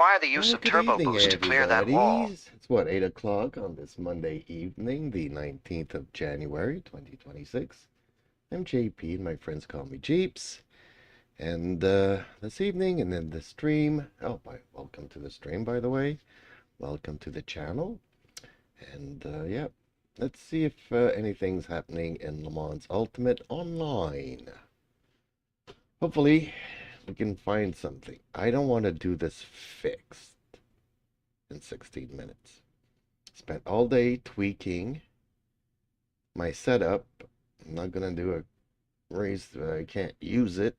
require the use of Good turbo evening, boost to clear that wall. It's what, 8 o'clock on this Monday evening, the 19th of January, 2026. I'm JP, and my friends call me Jeeps. And this evening, and then the stream. Welcome to the stream, by the way. Welcome to the channel. And yeah, let's see if anything's happening in Le Mans Ultimate Online. Hopefully, we can find something. I don't want to do this fixed in 16 minutes. Spent all day tweaking my setup. I'm not gonna do a race. I can't use it.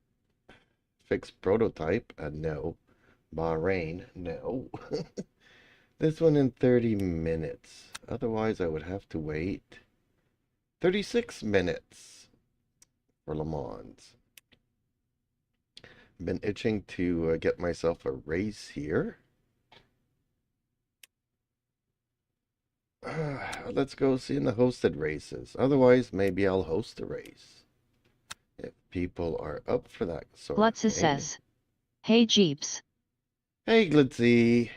Fixed prototype. No. Bahrain. No. This one in 30 minutes. Otherwise, I would have to wait 36 minutes for Le Mans. Been itching to get myself a race here. Let's go see in the hosted races. Otherwise, maybe I'll host a race. If people are up for that sort of thing. says, "Hey Jeeps." Hey Glitzy.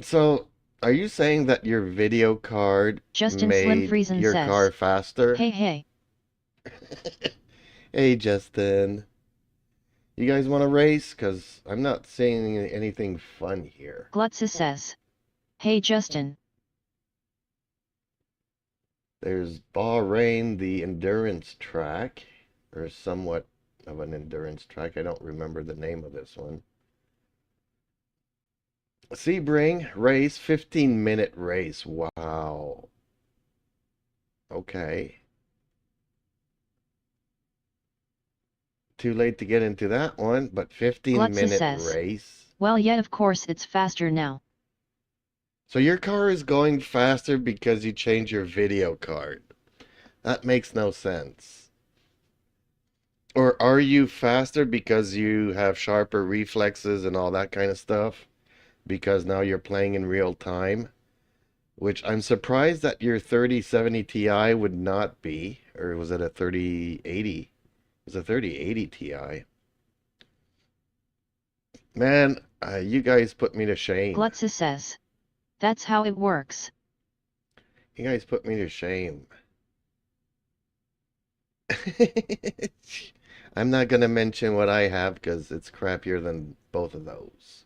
So, are you saying that your video card made your car faster? Hey. Hey Justin. You guys want to race? Because I'm not seeing anything fun here. Glutza says, "Hey Justin." There's Bahrain, the endurance track, or somewhat of an endurance track. I don't remember the name of this one. Sebring race, 15-minute race. Wow. Okay. Too late to get into that one, but 15-minute race. Well, yeah, of course it's faster now. So your car is going faster because you changed your video card. That makes no sense. Or are you faster because you have sharper reflexes and all that kind of stuff? Because now you're playing in real time? Which I'm surprised that your 3070 Ti would not be. Or was it a 3080? It was a 3080 Ti. Man, you guys put me to shame. Glutza says, "That's how it works." You guys put me to shame. I'm not going to mention what I have because it's crappier than both of those.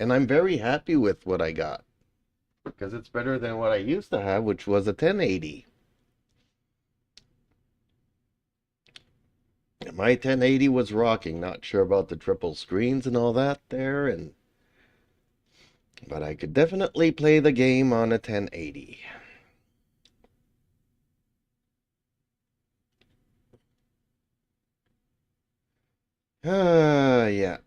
And I'm very happy with what I got. Because it's better than what I used to have, which was a 1080. My 1080 was rocking. Not sure about the triple screens and all that there. But I could definitely play the game on a 1080. Yeah.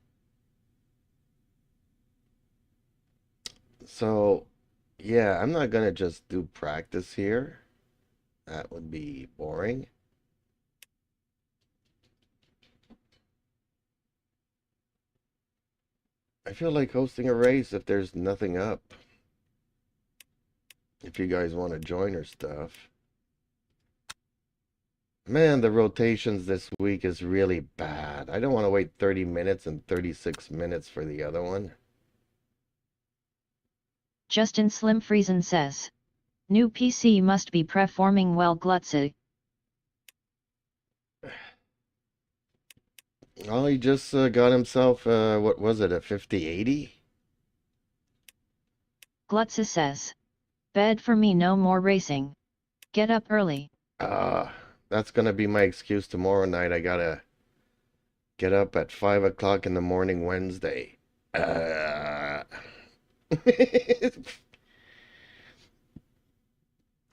So, yeah, I'm not gonna just do practice here. That would be boring. I feel like hosting a race if there's nothing up. If you guys want to join or stuff. Man, the rotations this week is really bad. I don't want to wait 30 minutes and 36 minutes for the other one. Justin Slim Friesen says, "New PC must be performing well, Glutza." Well, he just got himself, what was it, a 5080? Glutza says, "Bed for me, no more racing. Get up early." That's gonna be my excuse tomorrow night. I gotta get up at 5 o'clock in the morning Wednesday.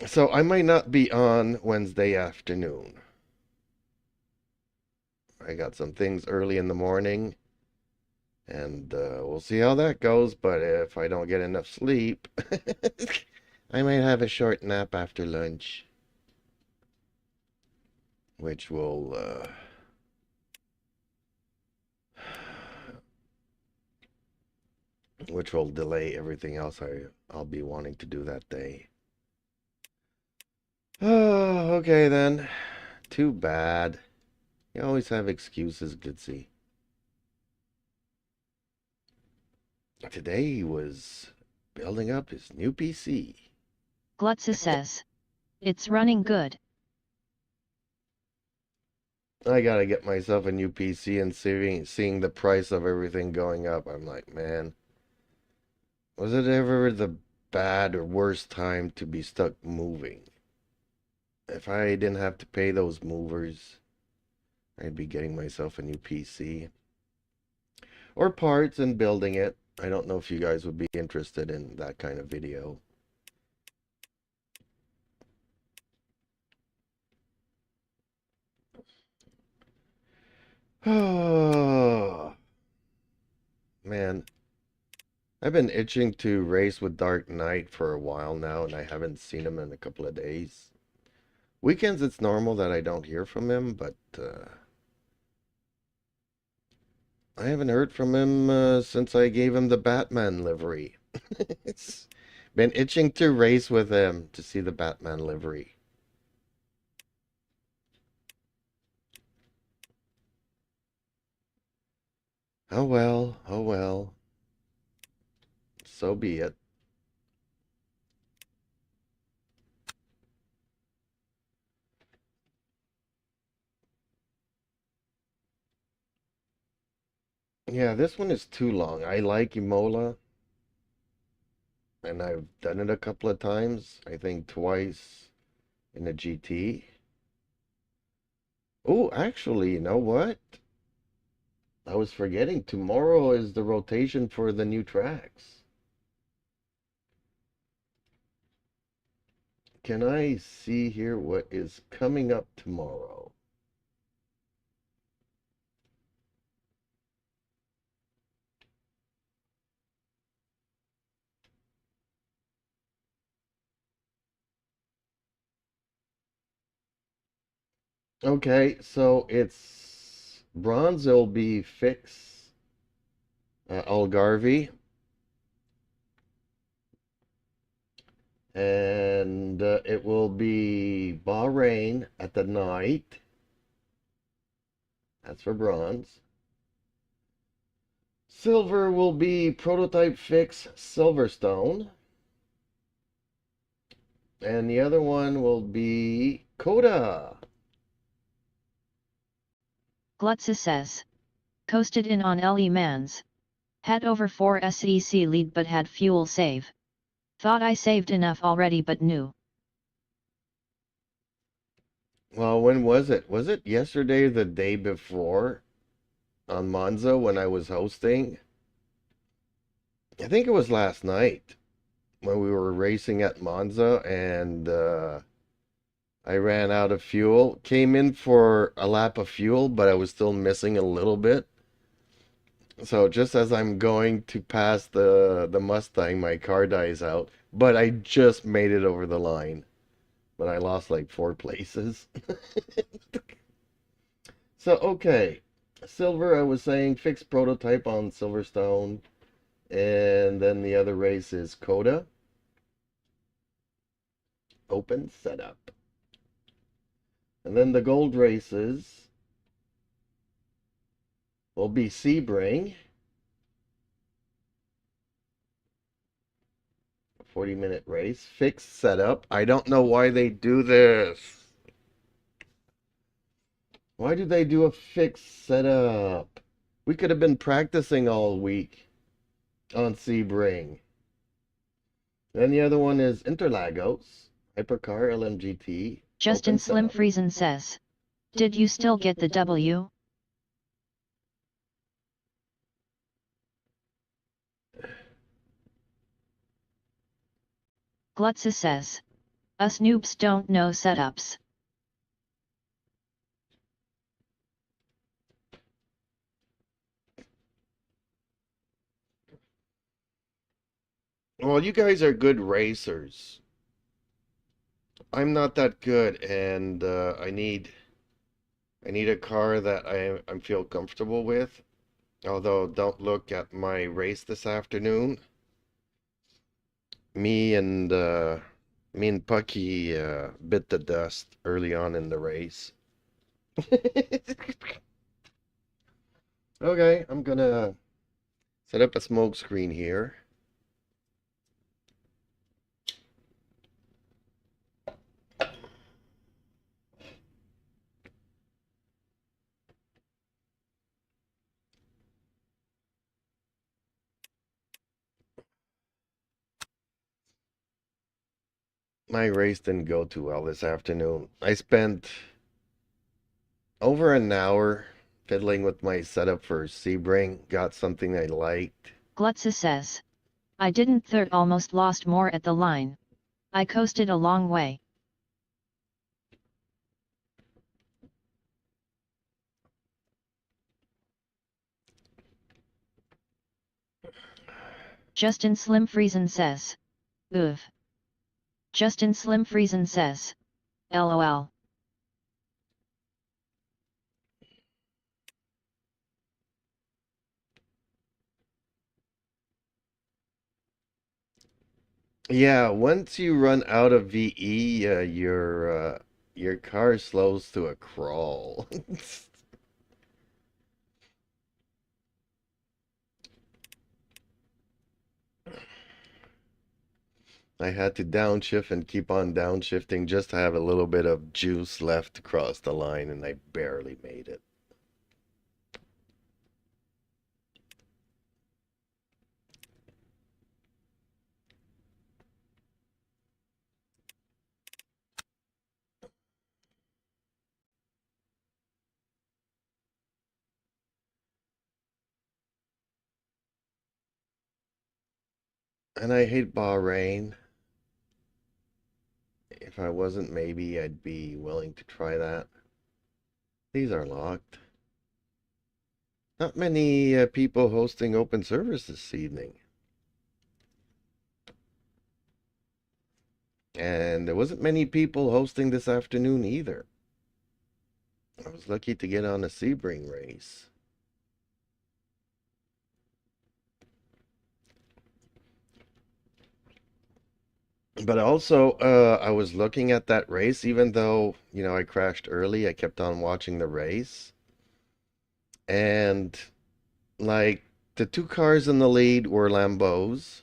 So I might not be on Wednesday afternoon. I got some things early in the morning, and we'll see how that goes. But if I don't get enough sleep, I might have a short nap after lunch, which will delay everything else I'll be wanting to do that day. Oh, okay then. Too bad. You always have excuses, Glitzy. today he was building up his new PC. Glutza says. It's running good. I gotta get myself a new PC, and seeing the price of everything going up, I'm like, man, was it ever the bad or worst time to be stuck moving? If I didn't have to pay those movers, I'd be getting myself a new PC. Or parts and building it. I don't know if you guys would be interested in that kind of video. Oh, man. I've been itching to race with Dark Knight for a while now, and I haven't seen him in a couple of days. Weekends, it's normal that I don't hear from him, but I haven't heard from him since I gave him the Batman livery. It's been itching to race with him to see the Batman livery. Oh well, oh well. So be it. Yeah, this one is too long. I like Imola, and I've done it a couple of times. I think twice in a GT. Oh, actually, you know what? I was forgetting. Tomorrow is the rotation for the new tracks. Can I see here what is coming up tomorrow? Okay, so it's bronze. It'll be Fix Algarve, and it will be Bahrain at the night. That's for bronze. Silver will be Prototype Fix Silverstone, and the other one will be Coda. Glutza says. Coasted in on LE Mans. Had over 4 SEC lead but had fuel save. Thought I saved enough already but new. Well, when was it? Was it yesterday or the day before on Monza when I was hosting? I think it was last night when we were racing at Monza, and I ran out of fuel. Came in for a lap of fuel, but I was still missing a little bit. So just as I'm going to pass the Mustang, my car dies out. But I just made it over the line. But I lost like 4 places. So, okay. Silver, I was saying, fixed prototype on Silverstone. And then the other race is Coda. Open setup. And then the gold races will be Sebring. 40-minute race. Fixed setup. I don't know why they do this. Why do they do a fixed setup? We could have been practicing all week on Sebring. Then the other one is Interlagos, Hypercar LMGT. Justin Open Slim setup. Friesen says. Did you still get the W? Glutza says. Us noobs don't know setups. Well, you guys are good racers. I'm not that good, and I need a car that I feel comfortable with. Although, don't look at my race this afternoon. Me and uh, me and Pucky bit the dust early on in the race. Okay, I'm gonna Set up a smoke screen here. My race didn't go too well this afternoon. I spent over an hour fiddling with my setup for Sebring. Got something I liked. Glutza says. I didn't third, almost lost more at the line. I coasted a long way. Justin Slim Friesen says. Oof. Justin Slim Friesen says. LOL. Yeah, once you run out of VE, your car slows to a crawl. I had to downshift and keep on downshifting just to have a little bit of juice left to cross the line, and I barely made it. And I hate Bahrain. If I wasn't, maybe I'd be willing to try that. These are locked. Not many people hosting open service this evening. And there wasn't many people hosting this afternoon either. I was lucky to get on a Sebring race. But also, I was looking at that race, even though, I crashed early, I kept on watching the race. And, like, the two cars in the lead were Lambos.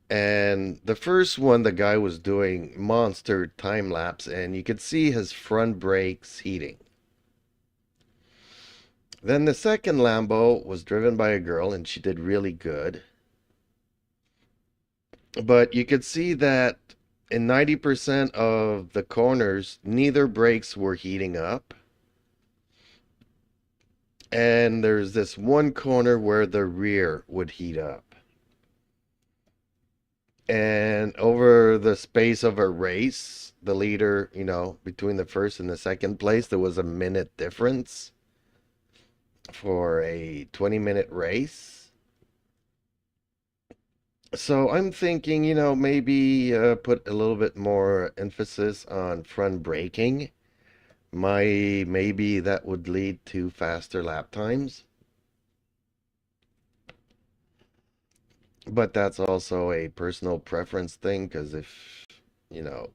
And the first one, the guy was doing monster time lapse, and you could see his front brakes heating. Then the second Lambo was driven by a girl, and she did really good. But you could see that in 90% of the corners, neither brakes were heating up. And there's this one corner where the rear would heat up. And over the space of a race, the leader, between the first and the second place, there was a minute difference for a 20-minute race. So I'm thinking, maybe put a little bit more emphasis on front braking. Maybe that would lead to faster lap times. But that's also a personal preference thing, because if, you know,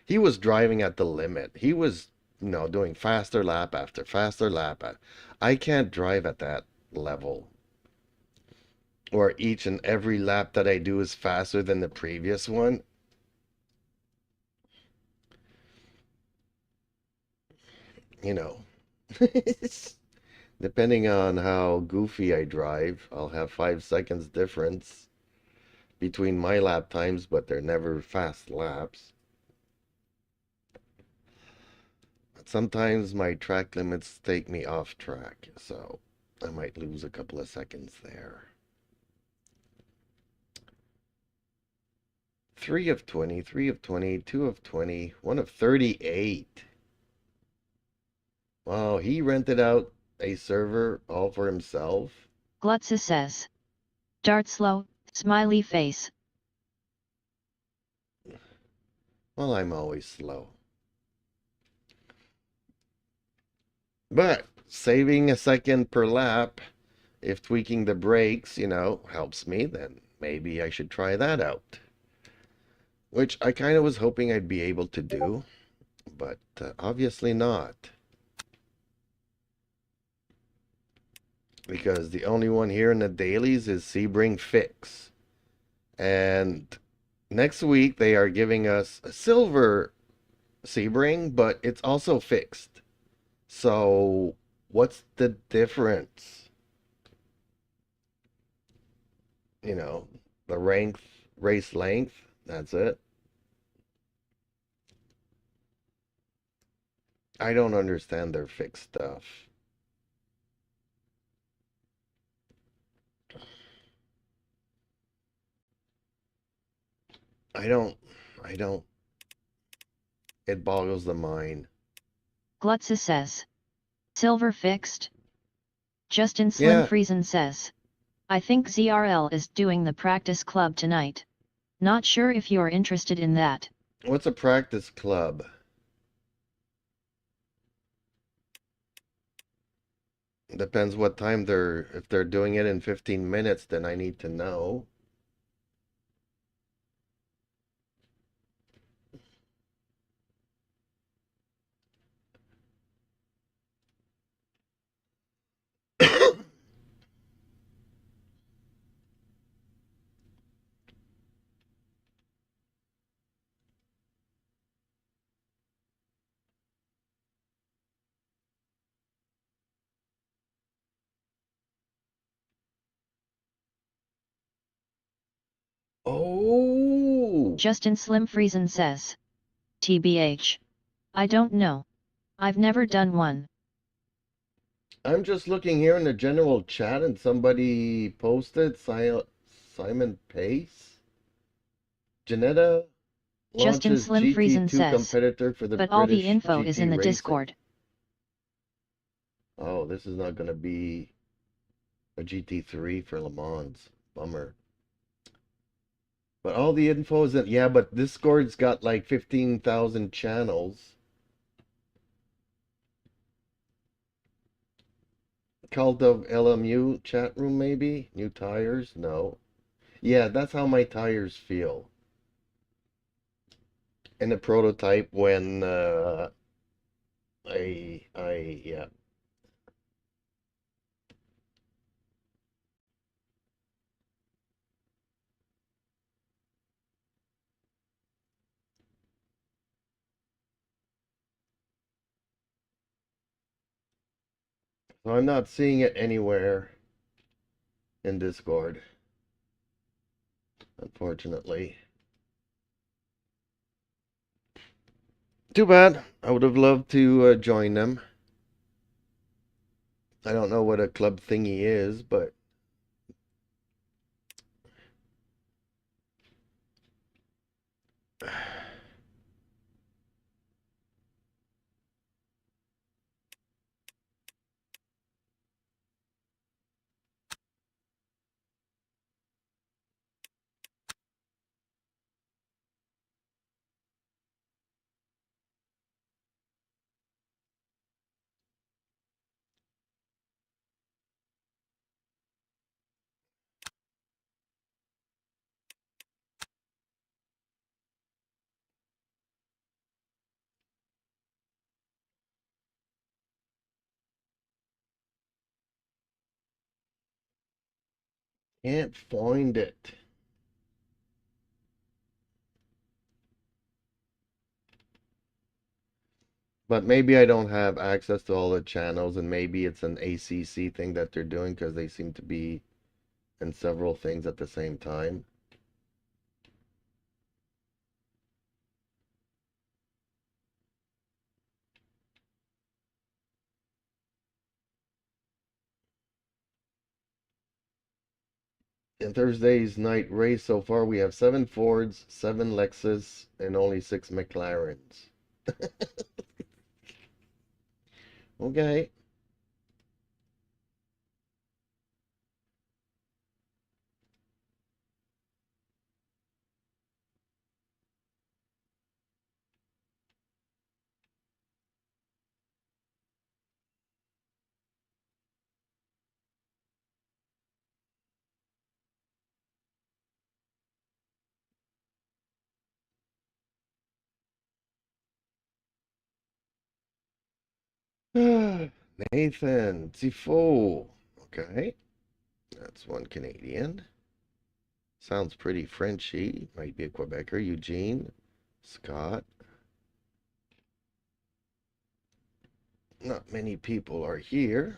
he was driving at the limit. He was, doing faster lap after faster lap. I can't drive at that level, or each and every lap that I do is faster than the previous one. You know, depending on how goofy I drive, I'll have 5 seconds difference between my lap times, but they're never fast laps. But sometimes my track limits take me off track, so I might lose a couple of seconds there. 3 of 20, 3 of 20, 2 of 20, 1 of 38. Wow, he rented out a server all for himself. Glutza says. Dart slow, smiley face. Well, I'm always slow. But saving a second per lap, if tweaking the brakes, helps me, then maybe I should try that out. Which I kind of was hoping I'd be able to do, but obviously not. because the only one here in the dailies is Sebring Fix. And next week they are giving us a silver Sebring, but it's also fixed. So what's the difference? You know, the race length, that's it. I don't understand their fixed stuff. I don't, I don't, it boggles the mind. Glutza says. Silver fixed? Justin Slim Yeah, Friesen says. I think ZRL is doing the practice club tonight. Not sure if you're interested in that. what's a practice club? Depends what time if they're doing it in 15 minutes, then I need to know. Oh, Justin Slim Friesen says. TBH. I don't know. I've never done one. I'm just looking here in the general chat and somebody posted Simon Pace. Janetta Justin launches Slim Friesen GT2 says. competitor for the But all the British info is GT in the Racing. Discord. Oh, this is not going to be a GT3 for Le Mans. Bummer. But all the info is in, yeah, but Discord's got like 15,000 channels. Cult of LMU chat room, maybe? New tires? No. Yeah, that's how my tires feel. In the prototype when yeah. So I'm not seeing it anywhere in Discord, unfortunately. Too bad. I would have loved to join them. I don't know what a club thingy is, but can't find it. But maybe I don't have access to all the channels, and maybe it's an ACC thing that they're doing because they seem to be in several things at the same time. In Thursday's night race so far, we have 7 Fords, 7 Lexus, and only 6 McLarens. Okay. Nathan, Tifo. Okay, that's one Canadian. Sounds pretty Frenchy. Might be a Quebecer. Eugene, Scott. Not many people are here.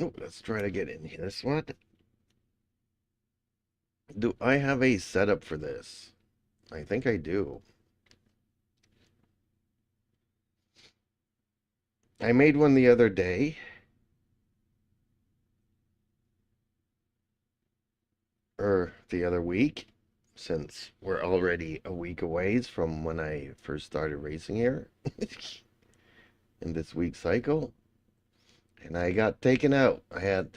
Oh, let's try to get in here. This one. Do I have a setup for this? I think I do. I made one the other day. Or the other week, since we're already a week away from when I first started racing here in this week's cycle. And I got taken out. I had,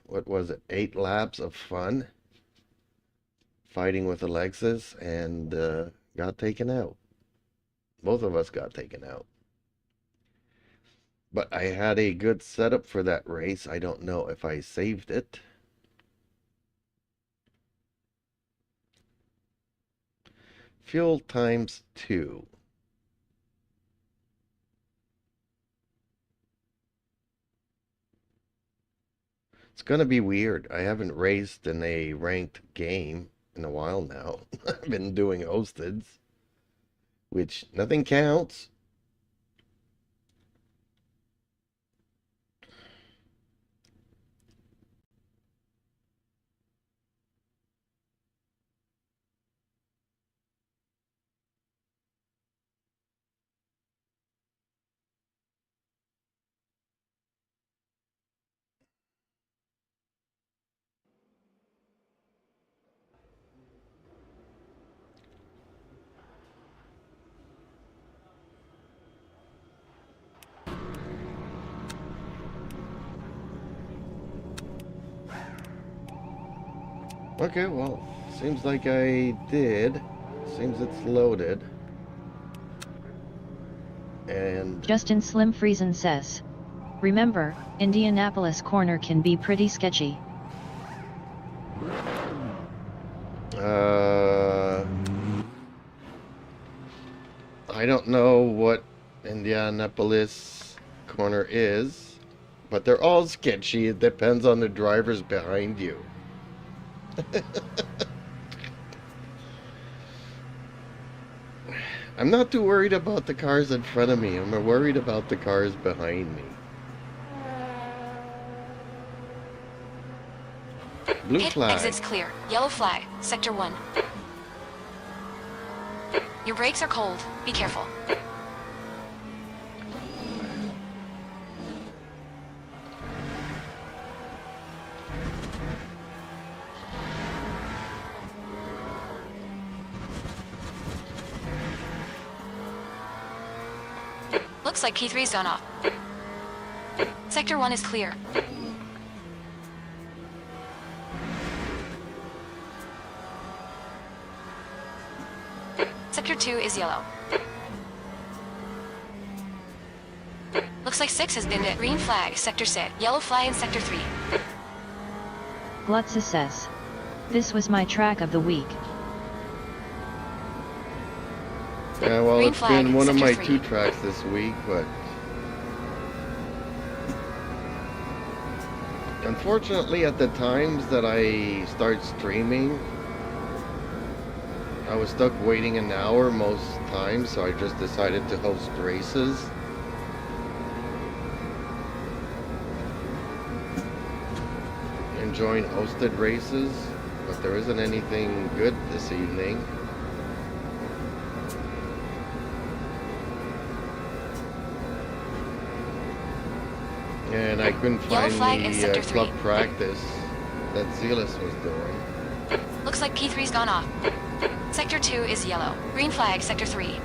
what was it, 8 laps of fun fighting with Alexis and got taken out. Both of us got taken out. But I had a good setup for that race. I don't know if I saved it. Fuel times 2. It's gonna be weird. I haven't raced in a ranked game in a while now. I've been doing hosteds, which nothing counts. Okay, well, seems like I did. Seems it's loaded. And Justin Slim Friesen says, remember, Indianapolis corner can be pretty sketchy. I don't know what Indianapolis corner is, but they're all sketchy. It depends on the drivers behind you. I'm not too worried about the cars in front of me. I'm worried about the cars behind me. Blue Pit flag. exits clear. Yellow flag. Sector 1. Your brakes are cold. Be careful. Looks like P3's gone off. Sector 1 is clear. Sector 2 is yellow. Looks like 6 has been hit. Green flag, Sector 6. Yellow flag in Sector 3. Glutza says, this was my track of the week. Yeah, well, Green it's flag, been one of my Sector 2 3. tracks this week, but unfortunately at the times that I start streaming, I was stuck waiting an hour most times, so I just decided to host races. Enjoying hosted races, but there isn't anything good this evening. And I couldn't Yellow find flag in the Sector club 3. practice that Zealous was doing. Looks like P3's gone off. Sector 2 is yellow. Green flag, Sector 3.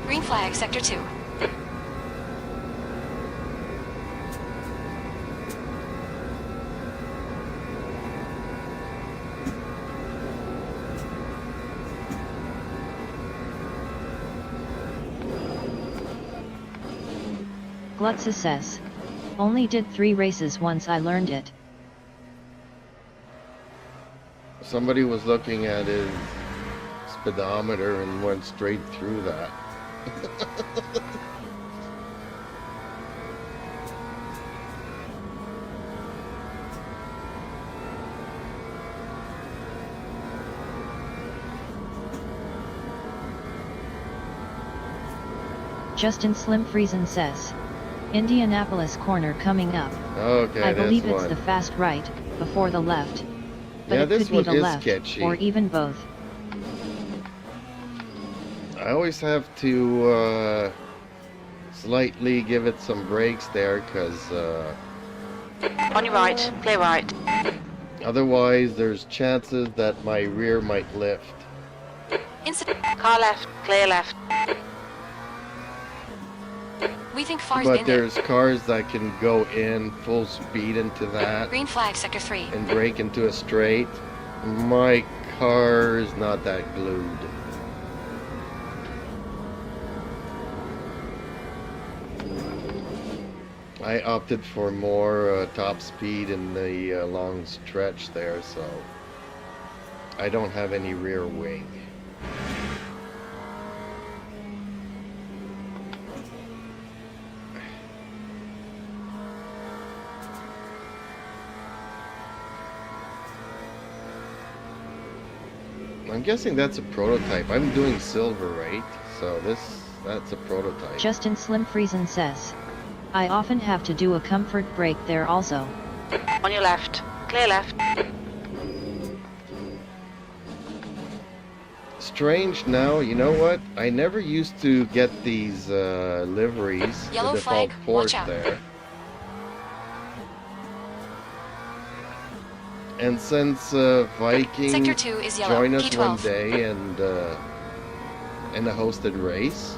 Green flag, Sector 2. Glutza says, only did 3 races once I learned it. Somebody was looking at his speedometer and went straight through that. Justin Slim Friesen says. Indianapolis corner coming up. Okay, I believe this it's one. the fast right, before the left. But Yeah, it this could be one the is left, sketchy. or even both. I always have to slightly give it some brakes there, because On your right, clear right. otherwise there's chances that my rear might lift. Car left, clear left. We think far's But in there. there's cars that can go in full speed into that Green flag, sector 3. and brake into a straight. My car is not that glued. I opted for more top speed in the long stretch there, so I don't have any rear wing. I'm guessing that's a prototype. I'm doing silver, right? So that's a prototype. Justin Slim Friesen says. I often have to do a comfort brake there also. On your left, clear left. Strange now, you know what? I never used to get these liveries, Yellow the default flag, port watch out. there. And since Viking Sector 2 is yellow. joined us P12. one day and in a hosted race,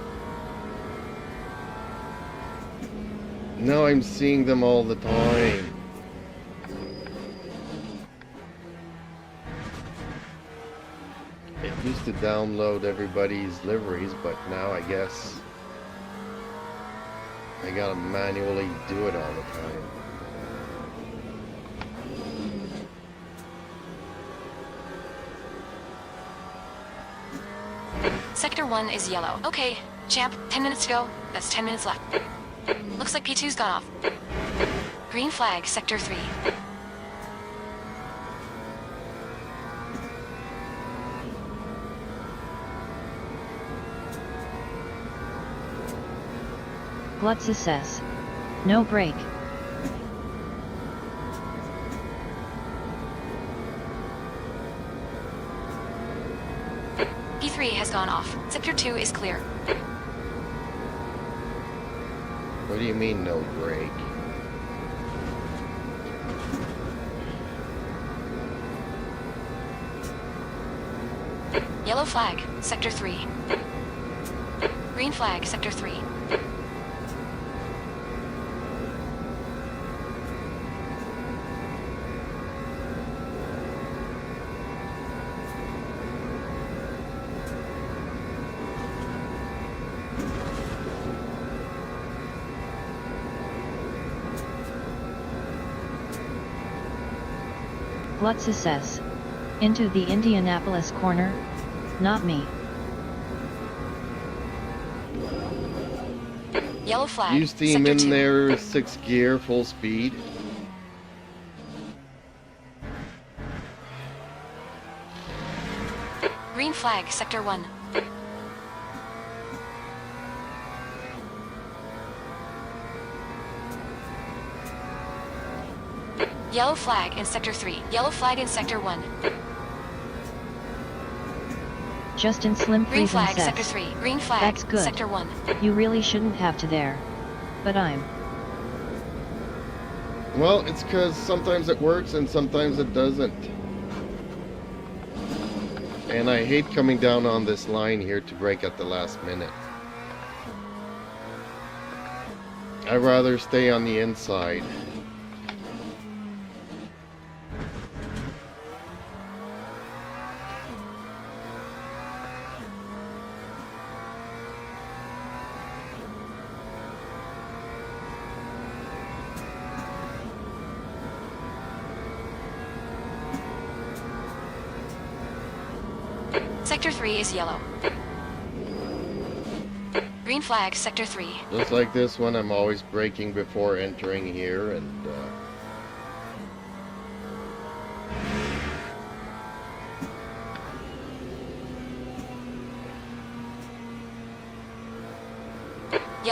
now I'm seeing them all the time. It used to download everybody's liveries, but now I guess I gotta manually do it all the time. Sector 1 is yellow. Okay, champ, 10 minutes to go. That's 10 minutes left. Looks like P2's gone off. Green flag, sector 3. Glutza says. No brake. P3 has gone off. Sector 2 is clear. What do you mean no brake? Yellow flag, sector 3. Green flag, sector 3. Glutza says. Into the Indianapolis corner? Not me. Yellow flag, You steam sector in 2. there, 6th gear, full speed. Green flag, sector 1. Yellow flag in sector 3. Yellow flag in sector 1. Justin Slim Green Friesen flag, says. sector 3. Green flag, That's good. sector 1. You really shouldn't have to there. But I'm. Well, it's because sometimes it works and sometimes it doesn't. And I hate coming down on this line here to brake at the last minute. I'd rather stay on the inside. Sector 3 is yellow. Green flag, sector 3. Just like this one, I'm always braking before entering here, and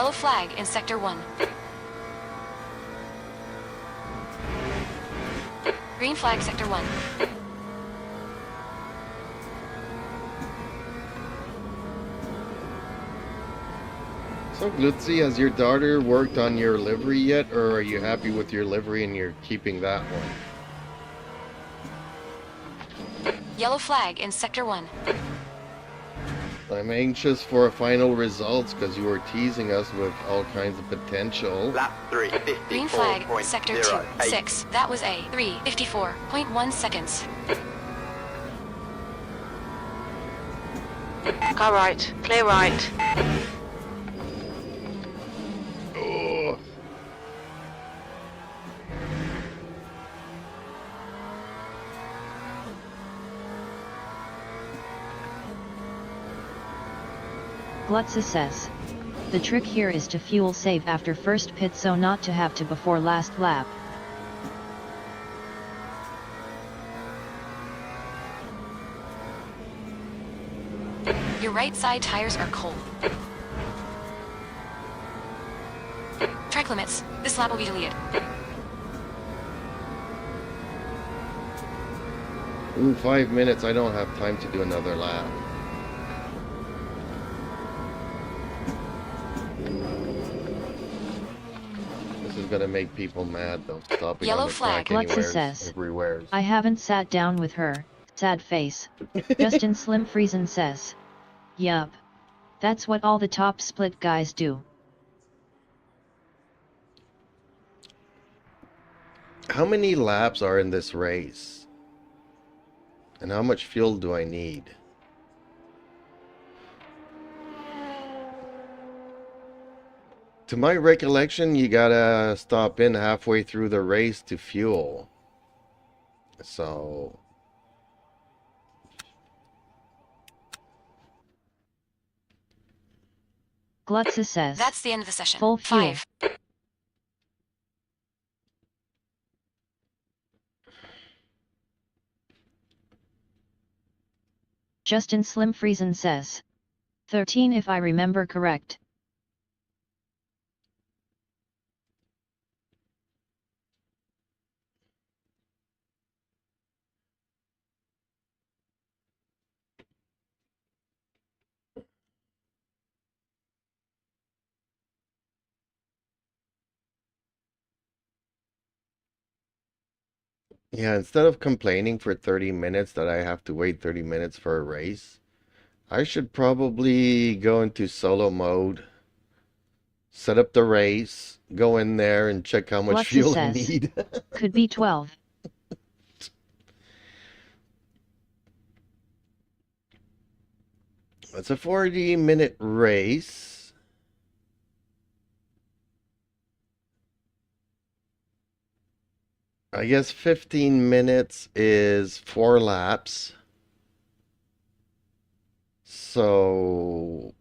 Yellow flag in Sector 1. Green flag Sector 1. So, Glutzy, has your daughter worked on your livery yet, or are you happy with your livery and you're keeping that one? Yellow flag in Sector 1. I'm anxious for final results because you were teasing us with all kinds of potential. Lap 3, Green flag, Sector 2, 54.08. 6. That was a 3:54.1 seconds. Car right. Clear right. Oh. Glutza says. The trick here is to fuel save after first pit so not to have to before last lap. Your right side tires are cold. Track limits. This lap will be deleted. Ooh, 5 minutes. I don't have time to do another lap. This is gonna make people mad though. Stopping Yellow on the flag. track Glutza anywheres, says. everywheres. I haven't sat down with her, sad face. Justin Slim Friesen says. Yup. That's what all the top split guys do. How many laps are in this race? And how much fuel do I need? To my recollection, you gotta stop in halfway through the race to fuel. So... Glutza says. That's the end of the session. Full fuel. 5. Justin Slim Friesen says. 13 if I remember correct. Yeah, instead of complaining for 30 minutes that I have to wait 30 minutes for a race, I should probably go into solo mode, set up the race, go in there and check how much Glutza fuel I says. need. Could be 12. It's a 40-minute race. I guess 15 minutes is 4 laps. So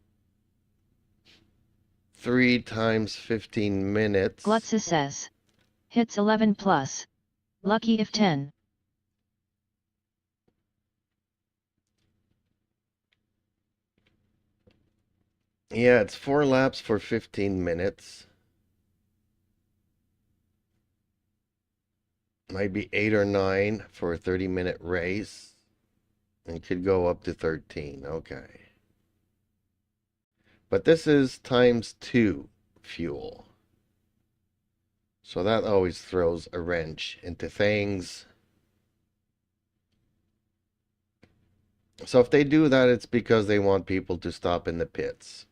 3 times 15 minutes. Glutza says. Hits 11 plus. Lucky if 10. Yeah, it's 4 laps for 15 minutes. Might be 8 or 9 for a 30-minute race. And could go up to 13. Okay. But this is times 2 fuel. So that always throws a wrench into things. So if they do that, it's because they want people to stop in the pits.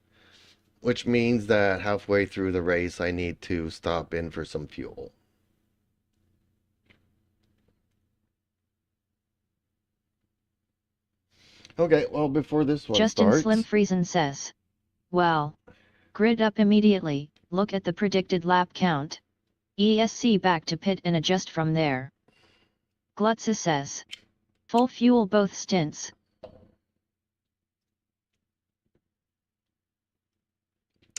Which means that halfway through the race, I need to stop in for some fuel. Okay, well, before this one Justin starts... Slim Friesen says. Well. Grid up immediately, look at the predicted lap count. ESC back to pit and adjust from there. Glutza says. Full fuel both stints.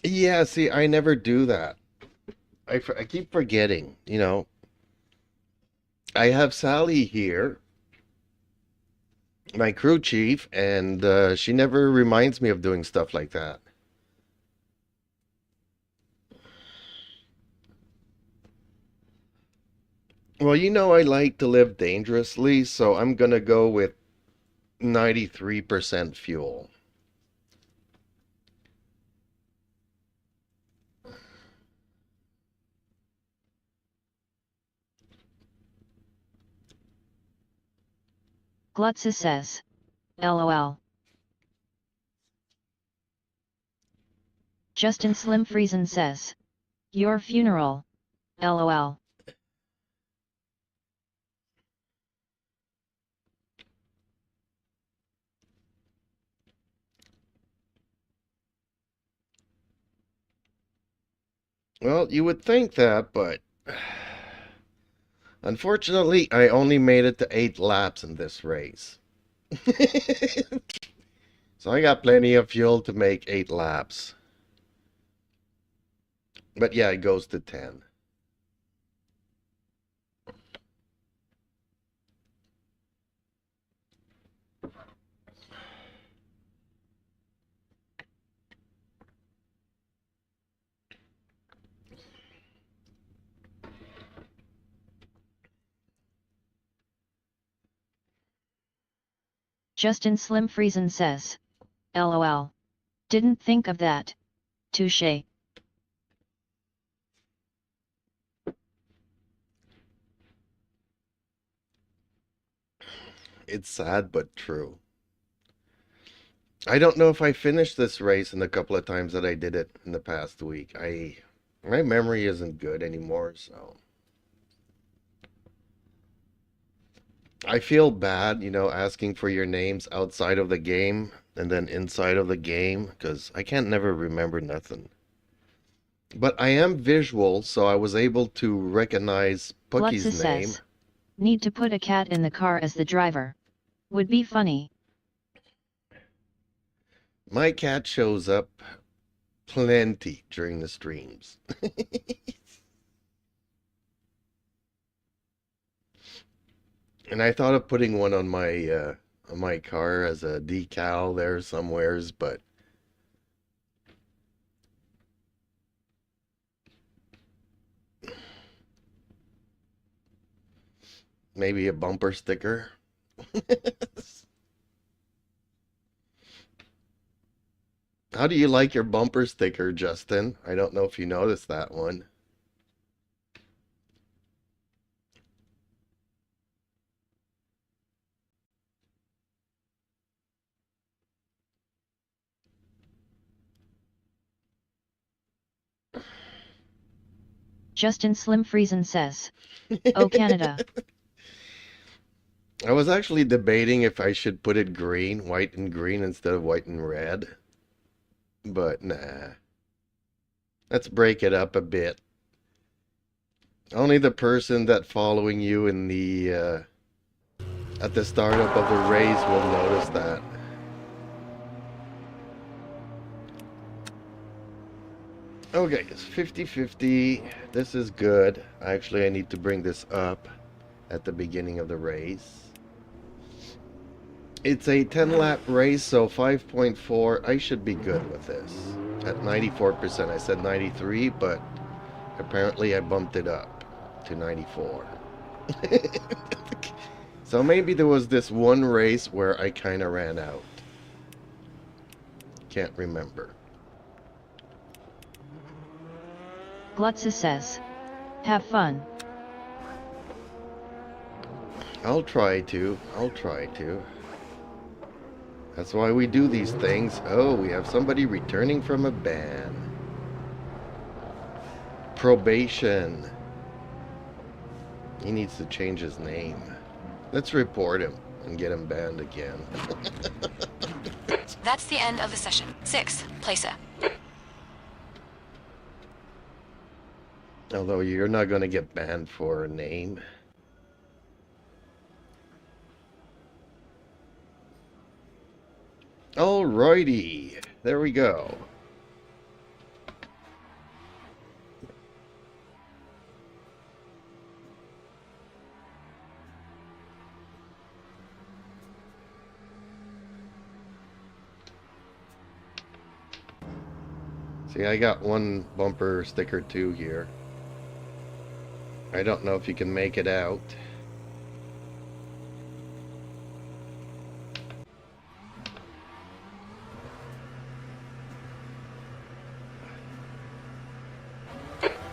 Yeah, see, I never do that. I keep forgetting, you know. I have Sally here, my crew chief, and she never reminds me of doing stuff like that. Well, you know I like to live dangerously, so I'm gonna go with 93% fuel. Glutza says. LOL. Justin Slim Friesen says. Your funeral. LOL. Well, you would think that, but unfortunately, I only made it to 8 laps in this race. So I got plenty of fuel to make 8 laps. But yeah, it goes to 10. Justin Slim Friesen says. LOL. Didn't think of that. Touché. It's sad but true. I don't know if I finished this race in the couple of times that I did it in the past week. My memory isn't good anymore, so I feel bad, asking for your names outside of the game and then inside of the game because I can't never remember nothing. But I am visual, so I was able to recognize Pookie's Glutza name. says. Need to put a cat in the car as the driver. Would be funny. My cat shows up plenty during the streams. And I thought of putting one on my car as a decal there somewheres, but maybe a bumper sticker. How do you like your bumper sticker, Justin? I don't know if you noticed that one. Justin Slim Friesen says. Oh Canada. I was actually debating if I should put it green, white and green instead of white and red. But nah. Let's break it up a bit. Only the person that following you in the at the startup of the race will notice that. Okay, it's 50-50. This is good. Actually, I need to bring this up at the beginning of the race. It's a 10-lap race, so 5.4. I should be good with this. At 94%, I said 93, but apparently I bumped it up to 94. So maybe there was this one race where I kind of ran out. Can't remember. Glutza says. Have fun. I'll try to. That's why we do these things. Oh, we have somebody returning from a ban. Probation. He needs to change his name. Let's report him and get him banned again. That's the end of the session. 6. Place it. Although you're not going to get banned for a name. Alrighty. There we go. See, I got one bumper sticker too here. I don't know if you can make it out.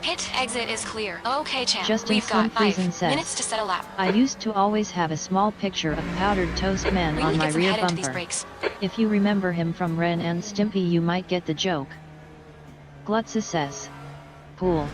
Pit exit is clear. Okay, champ. Justin We've got Slim 5 Friesen says, minutes to set a lap. I used to always have a small picture of Powdered Toast Man We on need to my get some rear head into these bumper. brakes. If you remember him from Ren and Stimpy you might get the joke. Glutza says. Pool.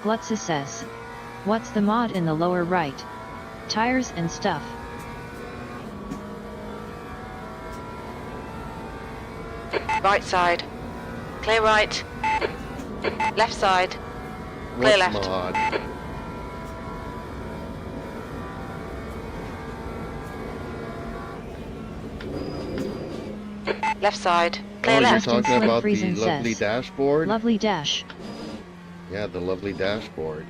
Glutza says. What's the mod in the lower right? Tires and stuff. Right side. Clear right. Left side. Clear What's left. mod? Left side. Oh, Clear you're left. Justin talking Slim about the Friesen lovely says. dashboard? Lovely dash. Yeah, the lovely dashboard.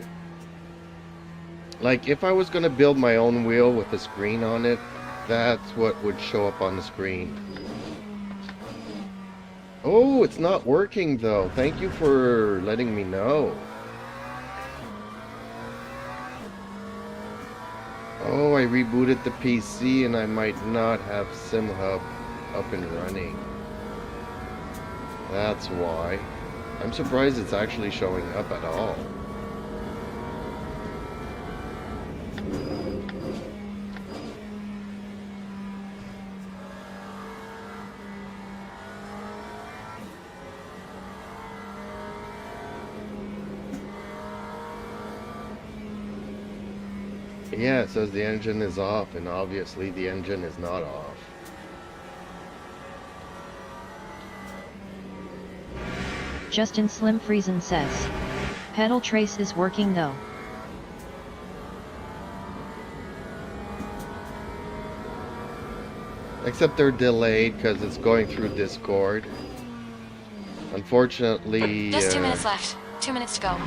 Like, if I was gonna build my own wheel with a screen on it, that's what would show up on the screen. Oh, it's not working though. Thank you for letting me know. Oh, I rebooted the PC and I might not have SimHub up and running. That's why. I'm surprised it's actually showing up at all. Yeah, it says the engine is off, and obviously the engine is not off. Justin Slim Friesen says. Pedal trace is working though. Except they're delayed because it's going through Discord. Unfortunately, Just 2 minutes left. 2 minutes to go.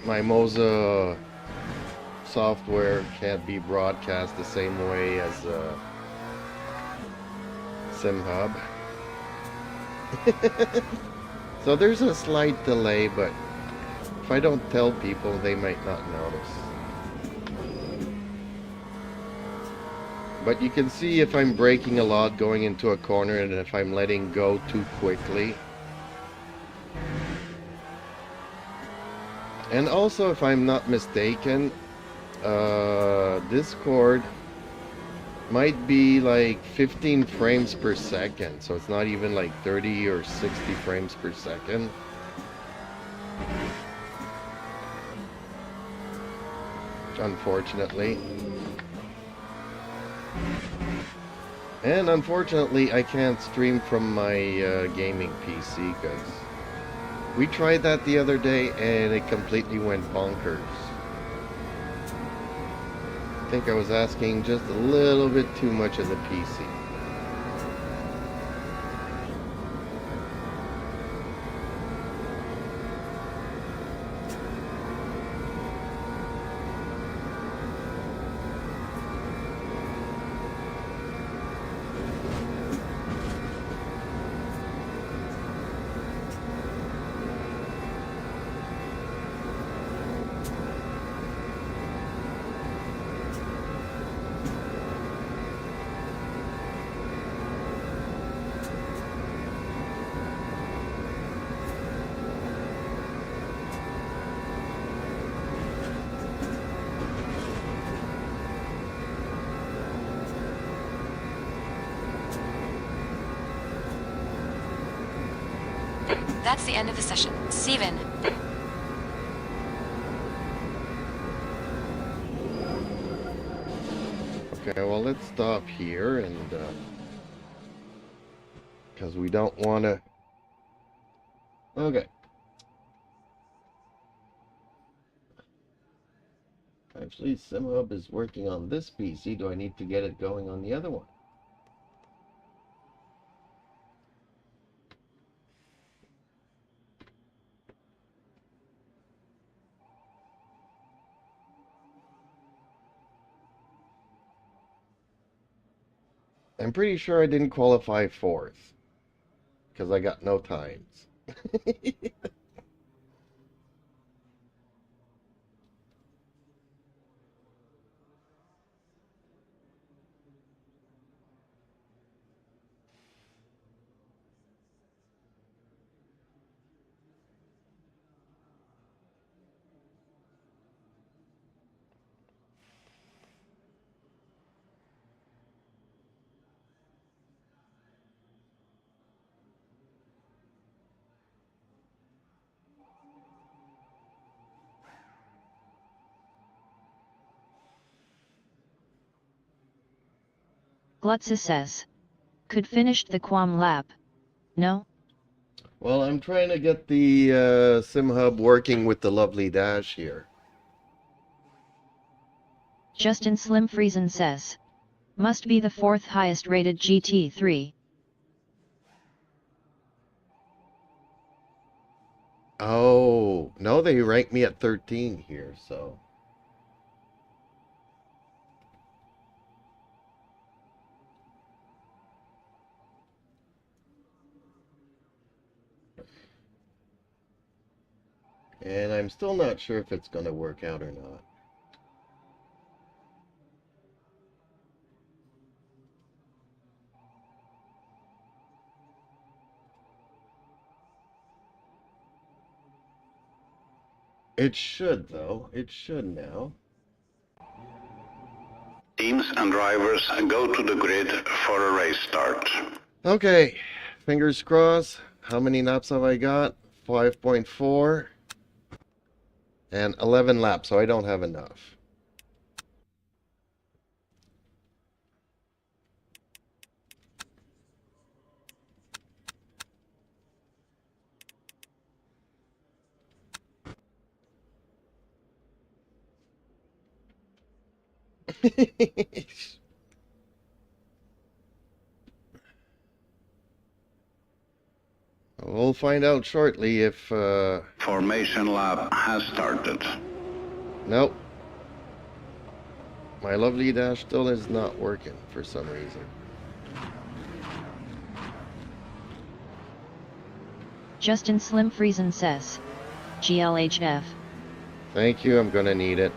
my Moza software can't be broadcast the same way as SimHub. So there's a slight delay, but if I don't tell people, they might not notice. But you can see if I'm braking a lot going into a corner and if I'm letting go too quickly. And also, if I'm not mistaken, Discord might be like 15 frames per second, so it's not even like 30 or 60 frames per second. Unfortunately. And unfortunately, I can't stream from my gaming PC because we tried that the other day and it completely went bonkers. I think I was asking just a little bit too much of the PC. That's the end of the session. Steven. Okay, well, let's stop here and because we don't want to. Okay. Actually, SimHub is working on this PC. Do I need to get it going on the other one? I'm pretty sure I didn't qualify fourth because I got no times. Glutza says. Could finished the Quam lap. No? Well, I'm trying to get the SimHub working with the lovely dash here. Justin Slim Friesen says. Must be the fourth highest rated GT3. Oh, no, they ranked me at 13 here, so. And I'm still not sure if it's going to work out or not. It should, though. It should now. Teams and drivers go to the grid for a race start. Okay, fingers crossed. How many laps have I got? 5.4 and 11 laps, so I don't have enough. We'll find out shortly if, Formation lap has started. nope. My lovely dash still is not working for some reason. Justin Slim Friesen says. GLHF. Thank you, I'm gonna need it.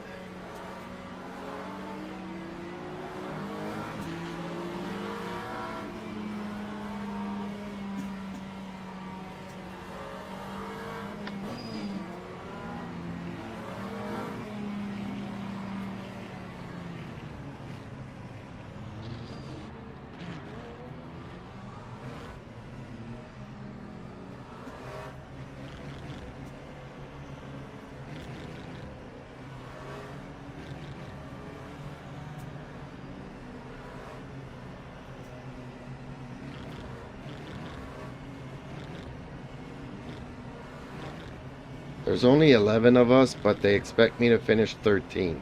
There's only 11 of us, but they expect me to finish 13th.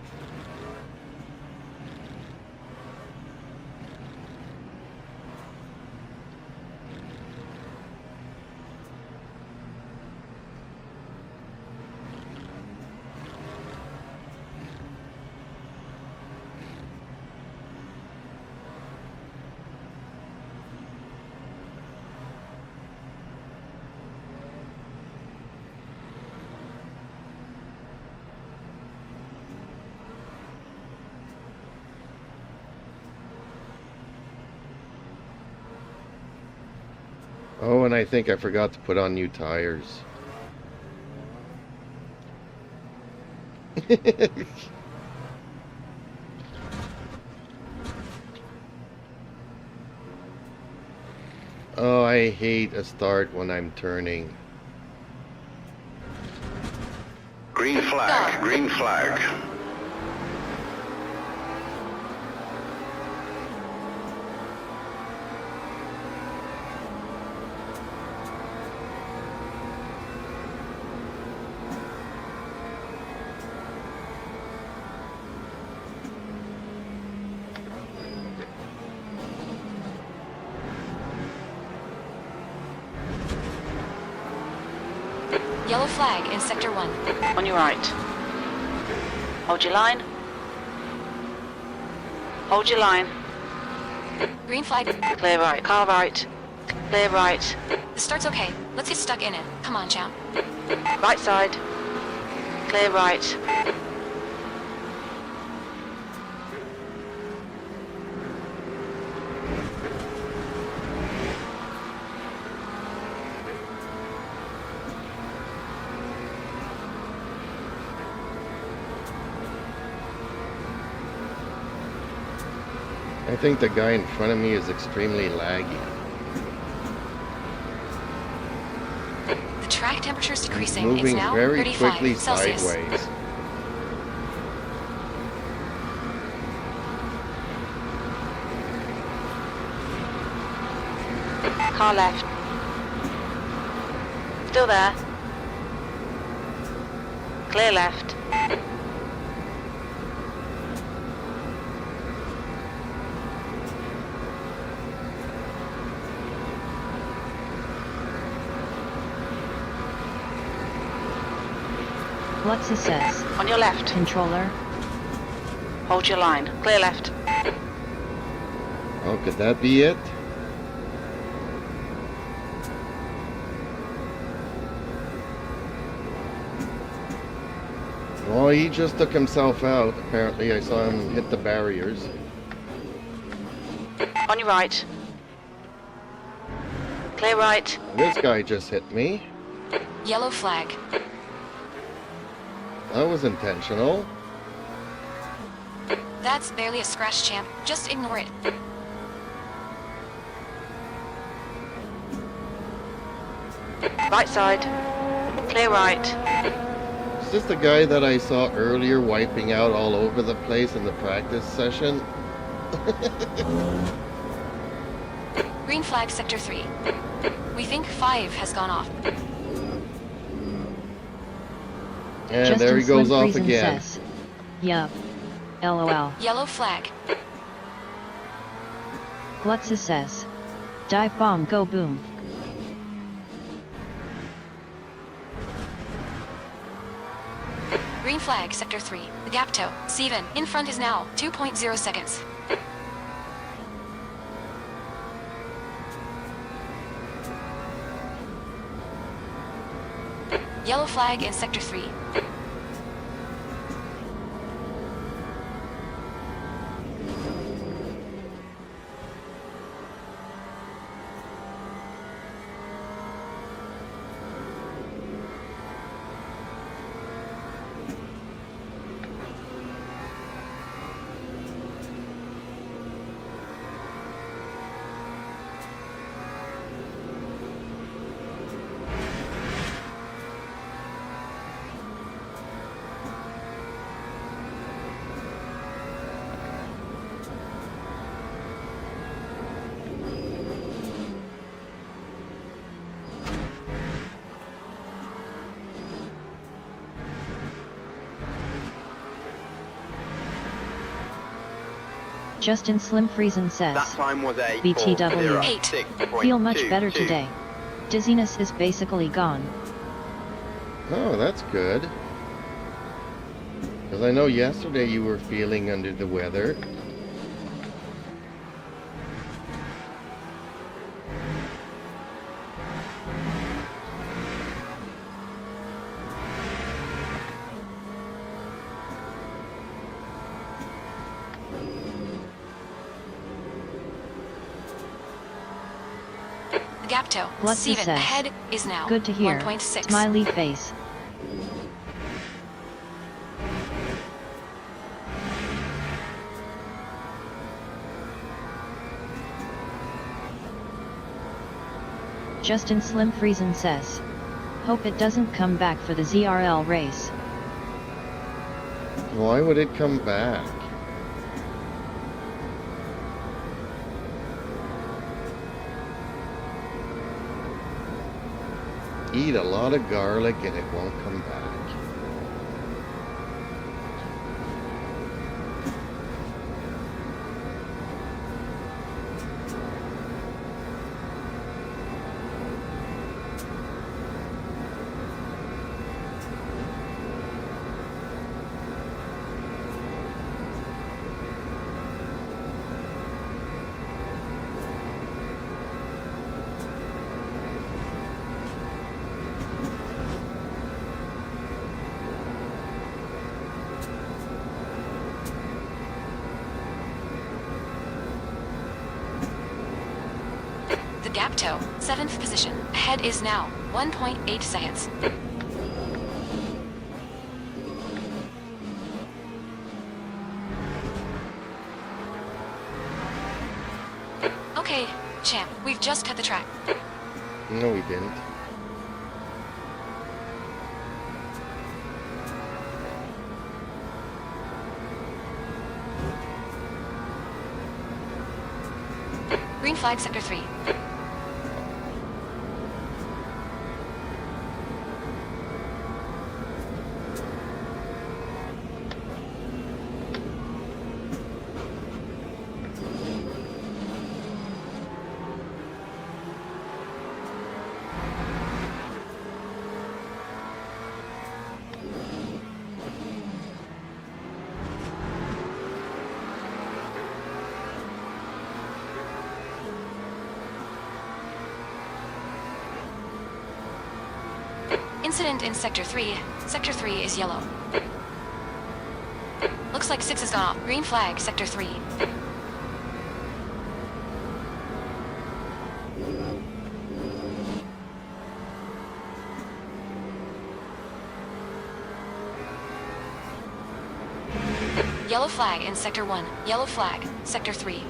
Oh, and I think I forgot to put on new tires. Oh, I hate a start when I'm turning. Green flag, green flag. Yellow flag in Sector 1. On your right. Hold your line. Hold your line. Green flag. Clear right. Car right. Clear right. The start's okay. Let's get stuck in it. Come on, champ. Right side. Clear right. I think the guy in front of me is extremely laggy. The track temperature is decreasing. Moving It's now very 35 quickly Celsius. sideways. Car left. Still there. Clear left. What's assess? On your left. Controller. Hold your line. Clear left. Oh, could that be it? Well, he just took himself out. Apparently, I saw him hit the barriers. On your right. Clear right. This guy just hit me. Yellow flag. That was intentional. That's barely a scratch, champ. Just ignore it. Right side. Clear right. Is this the guy that I saw earlier wiping out all over the place in the practice session? Green flag Sector 3. We think 5 has gone off. And Justin there he goes Slim off Friesen again. says, yup. LOL. Yellow flag. Glutza says, dive bomb go boom. Green flag Sector 3. The gap toe. Steven, in front is now 2.0 seconds. Yellow flag in Sector 3. Justin Slim Friesen says, That time was a BTW. 4:06.22. Feel much better today. Dizziness is basically gone. Oh, that's good. Because I know yesterday you were feeling under the weather. The gap toe. Glutza Steven, says, ahead is now good to hear. 1.6. Smiley face. Justin Slim Friesen says, hope it doesn't come back for the ZRL race. Why would it come back? Eat a lot of garlic and it won't come back. The gap toe. 7th position. Ahead is now 1.8 seconds. Okay, champ. We've just hit the track. No, we didn't. Green flag sector 3. Incident in Sector 3. Sector 3 is yellow. Looks like 6 has gone off. Green flag, Sector 3. Yellow flag in Sector 1. Yellow flag, Sector 3.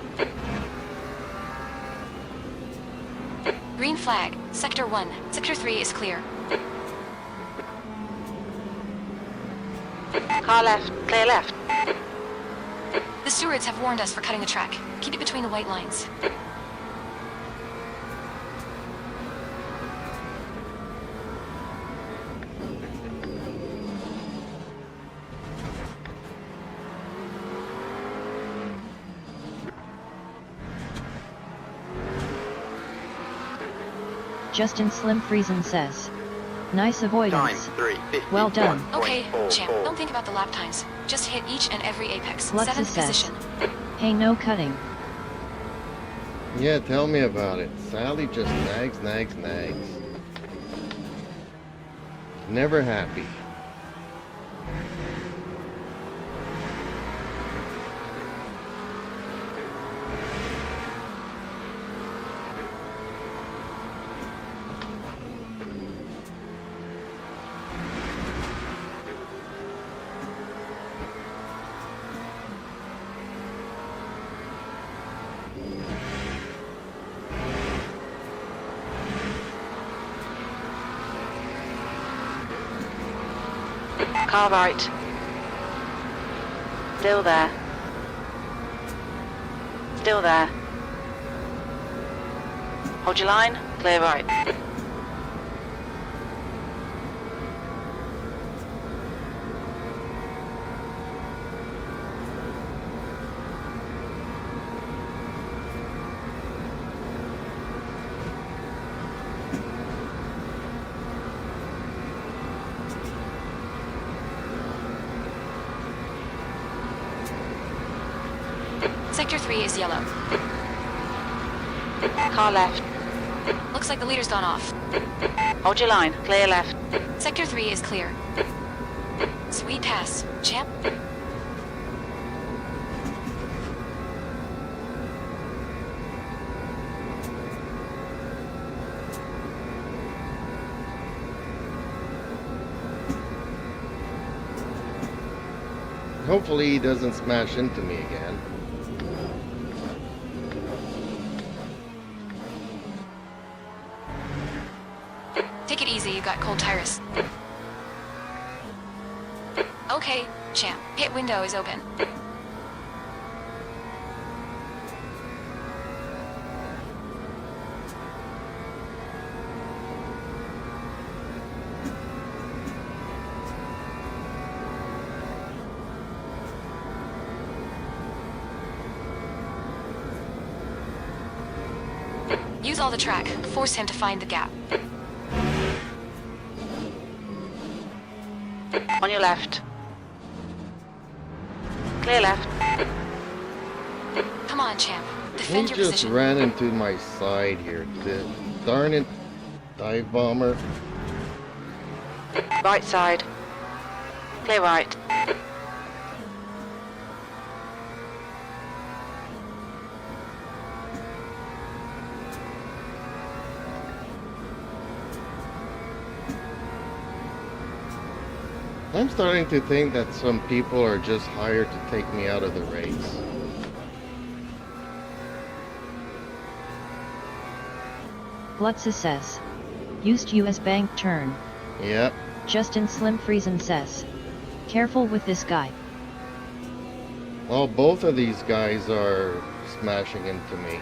Green flag, Sector 1. Sector 3 is clear. Car left, clear left. The stewards have warned us for cutting the track. Keep it between the white lines. Justin Slim Friesen says, nice Time avoidance. 3:51.4. Well done. Okay, champ, don't think about the lap times. Just hit each and every apex. Glutza 7th says, position. hey, no cutting. Yeah, tell me about it. Sally just nags. Never happy. Car right. Still there. Still there. Hold your line, clear right. Sector 3 is yellow. Car left. Looks like the leader's gone off. Hold your line. Clear left. Sector 3 is clear. Sweet pass, champ. Hopefully he doesn't smash into me again. Take it easy, you got cold tires. Okay, champ. Pit window is open. Use all the track. Force him to find the gap. On your left. Clear left. Come on, champ. He Defend your just position. ran into my side here. Darn it, dive bomber. Right side. Clear right. I'm starting to think that some people are just hired to take me out of the race. Glutza says. Used US bank turn. Yep. Justin Slim Friesen says. Careful with this guy. Well, both of these guys are smashing into me.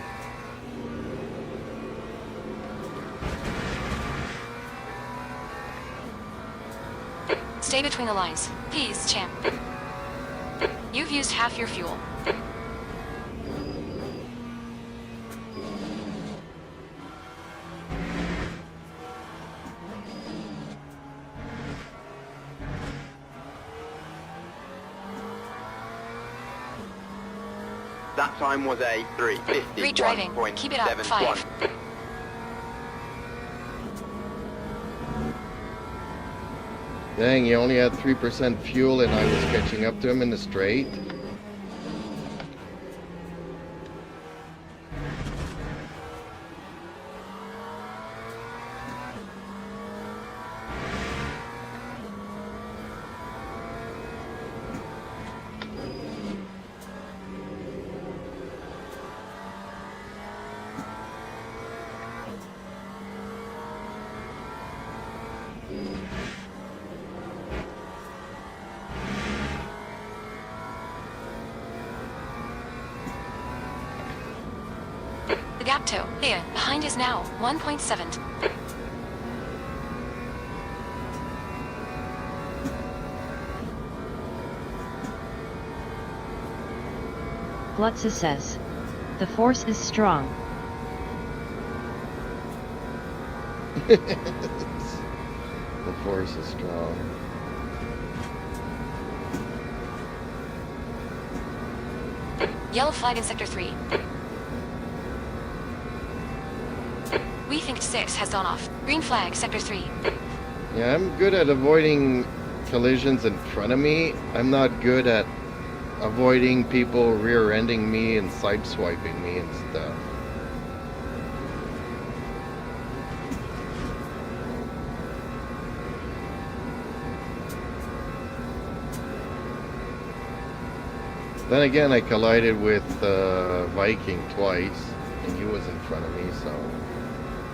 Stay between the lines. Please, champ. You've used half your fuel. That time was a 3:51.71. Great driving. Keep it up. 5. Dang, he only had 3% fuel and I was catching up to him in the straight. The gap toe. There. Behind is now 1.7. Glutza says. The force is strong. The force is strong. Yellow flag in Sector 3. We think 6 has gone off. Green flag, Sector 3. Yeah, I'm good at avoiding collisions in front of me. I'm not good at avoiding people rear-ending me and side-swiping me and stuff. Then again, I collided with Viking twice, and he was in front of me, so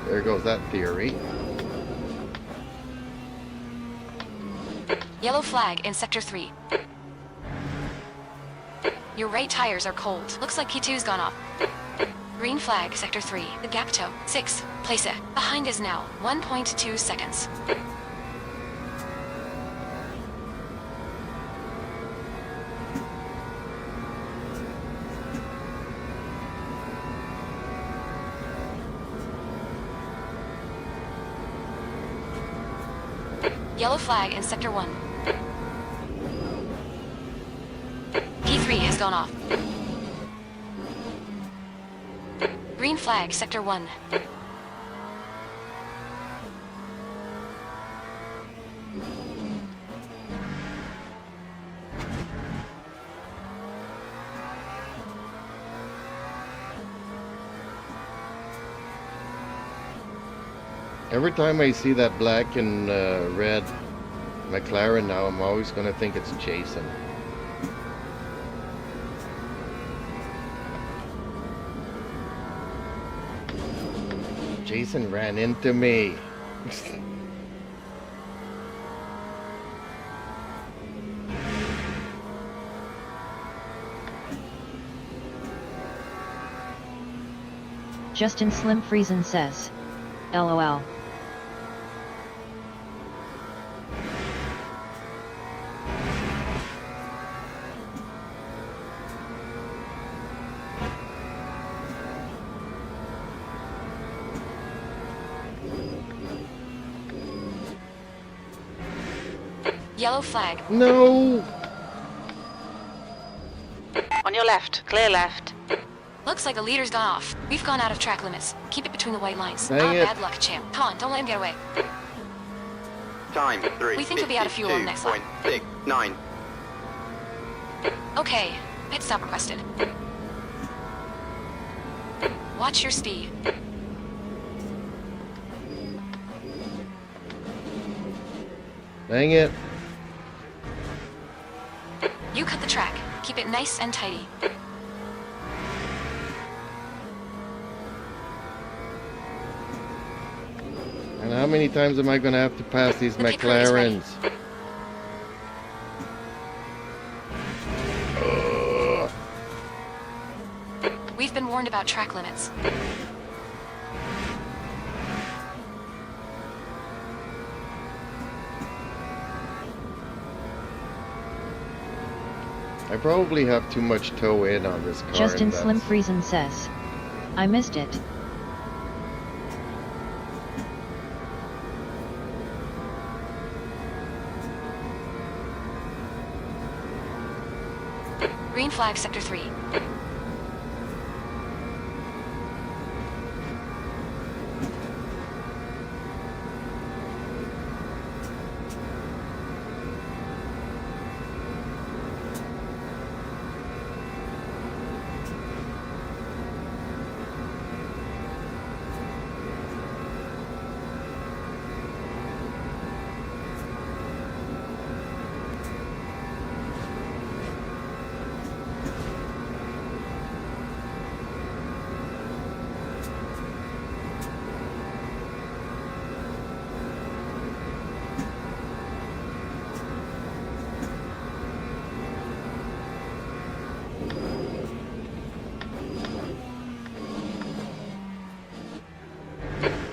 there goes that theory. Yellow flag in Sector 3. Your right tires are cold. Looks like P2's gone off. Green flag, Sector 3. The gap toe. 6. Place it. Behind is now 1.2 seconds. Yellow flag in Sector 1. P3 has gone off. Green flag, Sector 1. Every time I see that black and red McLaren now, I'm always gonna think it's Jason. Jason ran into me. Justin Slim Friesen says, LOL. Yellow flag. No! On your left, clear left. Looks like the leader's gone off. We've gone out of track limits. Keep it between the white lines. Dang it. Bad luck, champ. Come on, don't let him get away. Time 3. We think you'll be out of fuel on the next lap. 52.69. Okay, pit stop requested. Watch your speed. Dang it. You cut the track. Keep it nice and tidy. And how many times am I gonna have to pass these The pit crew is ready. McLarens? Ugh. We've been warned about track limits. I probably have too much toe in on this car. Justin and Slim that's- Friesen says, I missed it. Green flag, Sector 3.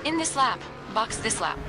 In this lap. Box this lap.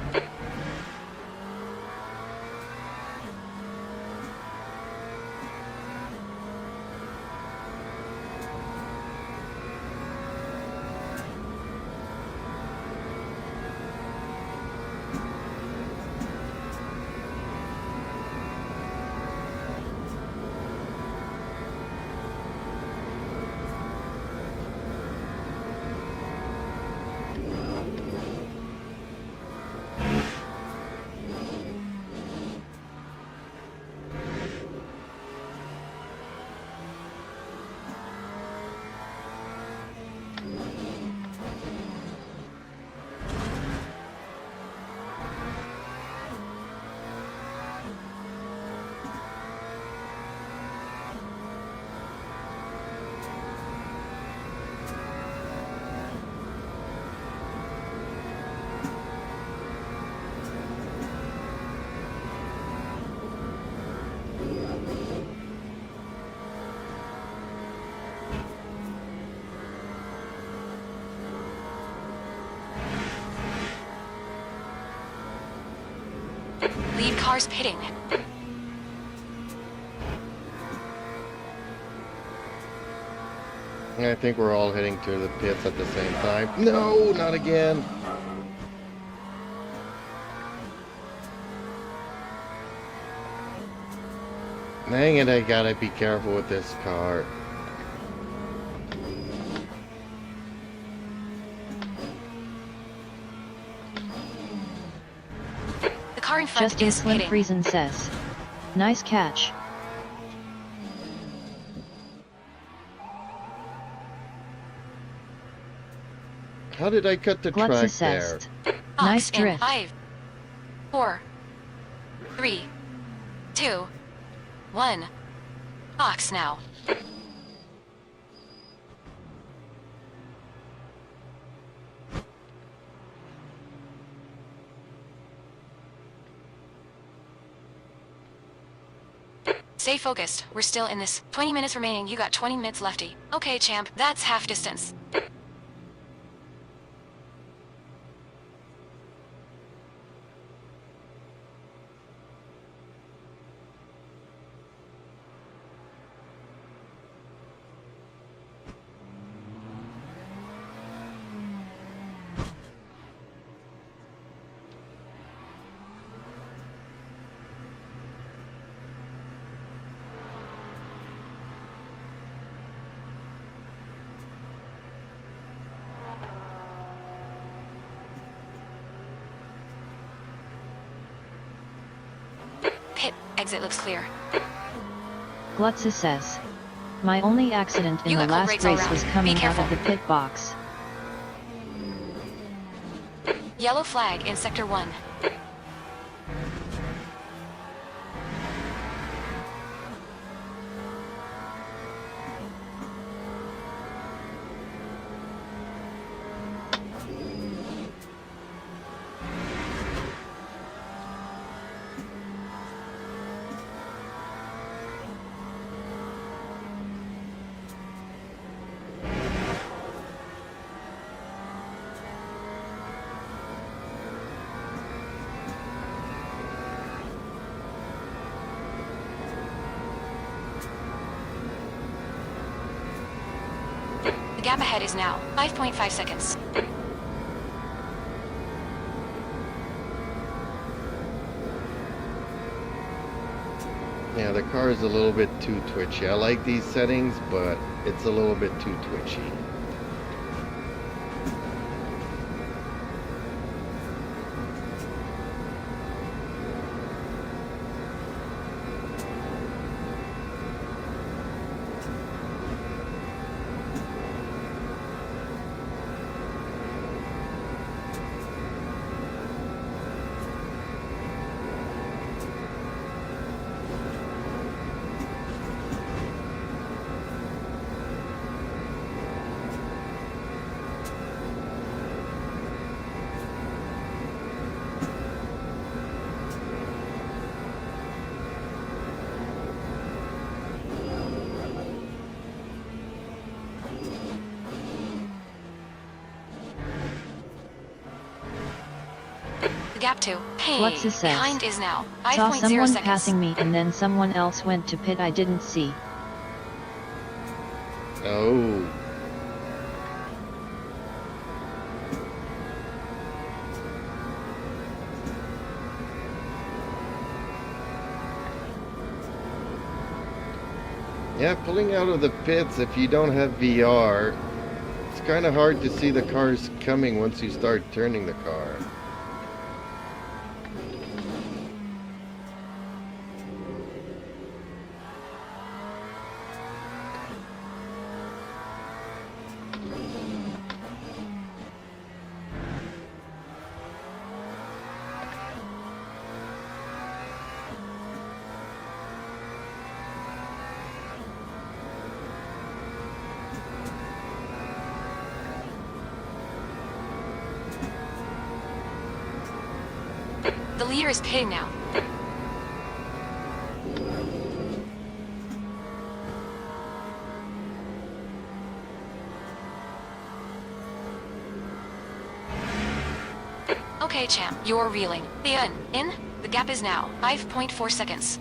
Lead cars pitting. I think we're all heading to the pits at the same time. No, not again. Dang it, I gotta be careful with this car. front Justin is Slim hitting. Friesen says. Nice catch. How did I cut the Glutz track there? assessed. Box Nice in drift. 5, 4, 3, 2, 1. Box now. Stay focused. We're still in this. 20 minutes remaining. You got 20 minutes lefty. Okay, champ. That's half distance. Pit exit looks clear. Glutz says. My only accident in You the got last quick rates all race around. was Be coming out careful. of the pit box. Yellow flag in sector 1. The gap ahead is now 5.5 seconds. Yeah, the car is a little bit too twitchy. I like these settings, but it's a little bit too twitchy. The gap to Glutz says. behind is now Saw 5.0 someone seconds. passing me and then someone else went to pit I didn't see. Oh. Yeah, pulling out of the pits, if you don't have VR, it's kind of hard to see the cars coming once you start turning the car. The leader is pitting now. Okay, champ, you're reeling. In. The gap is now 5.4 seconds.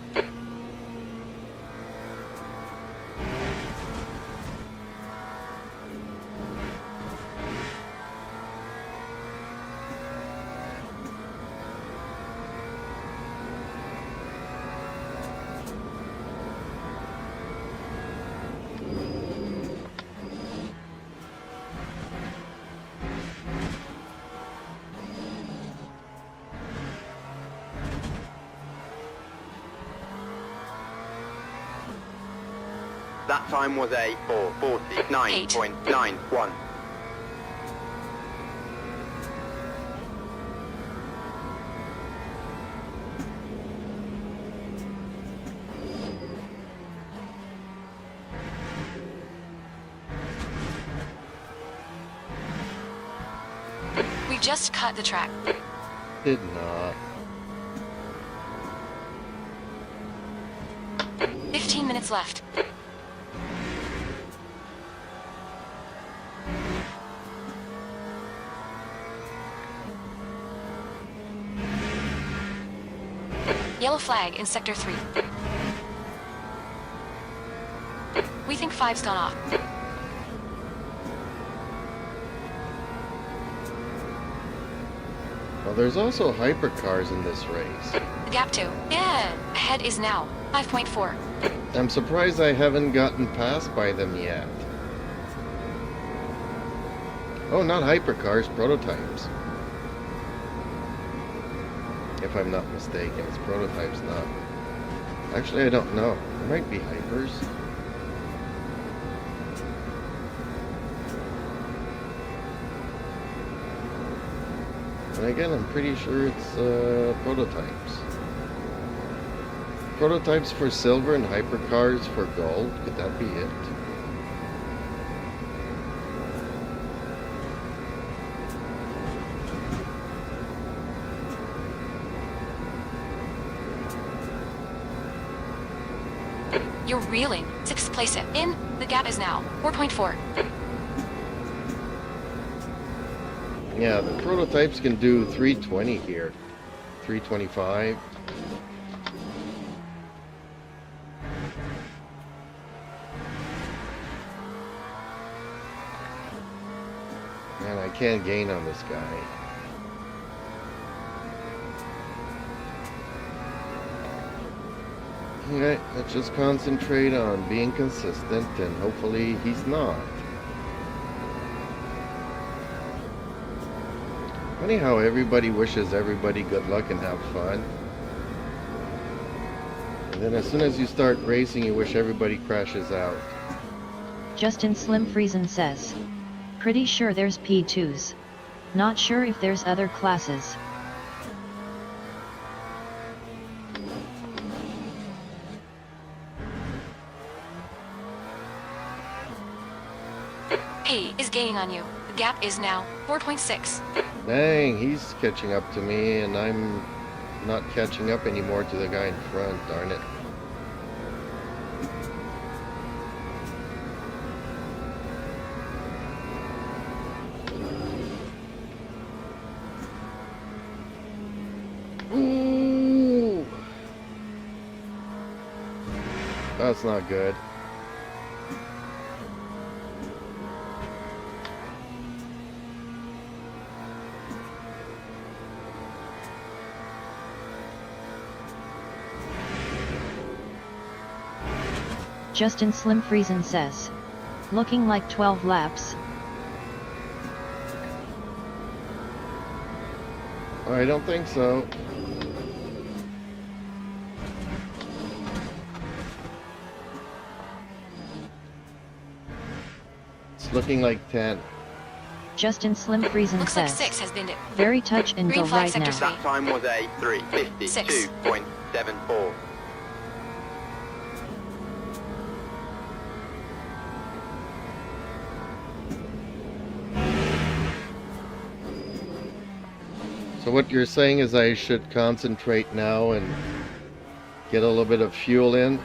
That time was a 4:49.91. We just cut the track. Did not. 15 minutes left. Yellow flag in Sector 3. We think 5's gone off. Well, there's also hypercars in this race. The gap 2. Yeah, ahead is now 5.4. I'm surprised I haven't gotten passed by them yet. Oh, not hypercars, prototypes. If I'm not mistaken, it's prototypes, not... Actually, I don't know. It might be hypers. And again, I'm pretty sure it's prototypes. Prototypes for silver and hypercars for gold. Could that be it? You're reeling. 6th place it. In. The gap is now 4.4. Yeah, the prototypes can do 320 here. 325. Man, I can't gain on this guy. Okay, let's just concentrate on being consistent, and hopefully he's not. Funny how everybody wishes everybody good luck and have fun. And then as soon as you start racing, you wish everybody crashes out. Justin Slim Friesen says. Pretty sure there's P2s. Not sure if there's other classes. P is gaining on you. The gap is now 4.6. Dang, he's catching up to me, and I'm not catching up anymore to the guy in front, darn it. Ooh. That's not good. Justin Slim Friesen says. Looking like 12 laps. I don't think so. It's looking like 10. Justin Slim Friesen Looks like says. 6 has been it. Very touch and Green go flag right sector now. 3. That time was a 3:52.74. So what you're saying is I should concentrate now and get a little bit of fuel in?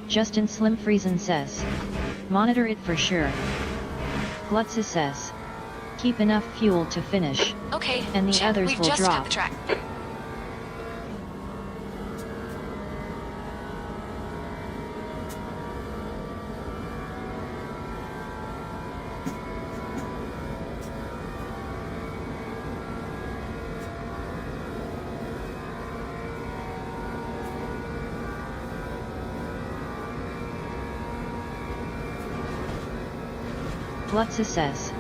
Justin Slim Friesen says. Monitor it for sure. Glutza says. Keep enough fuel to finish. Okay, And the check. others We've will just drop. cut the track. Glutza says.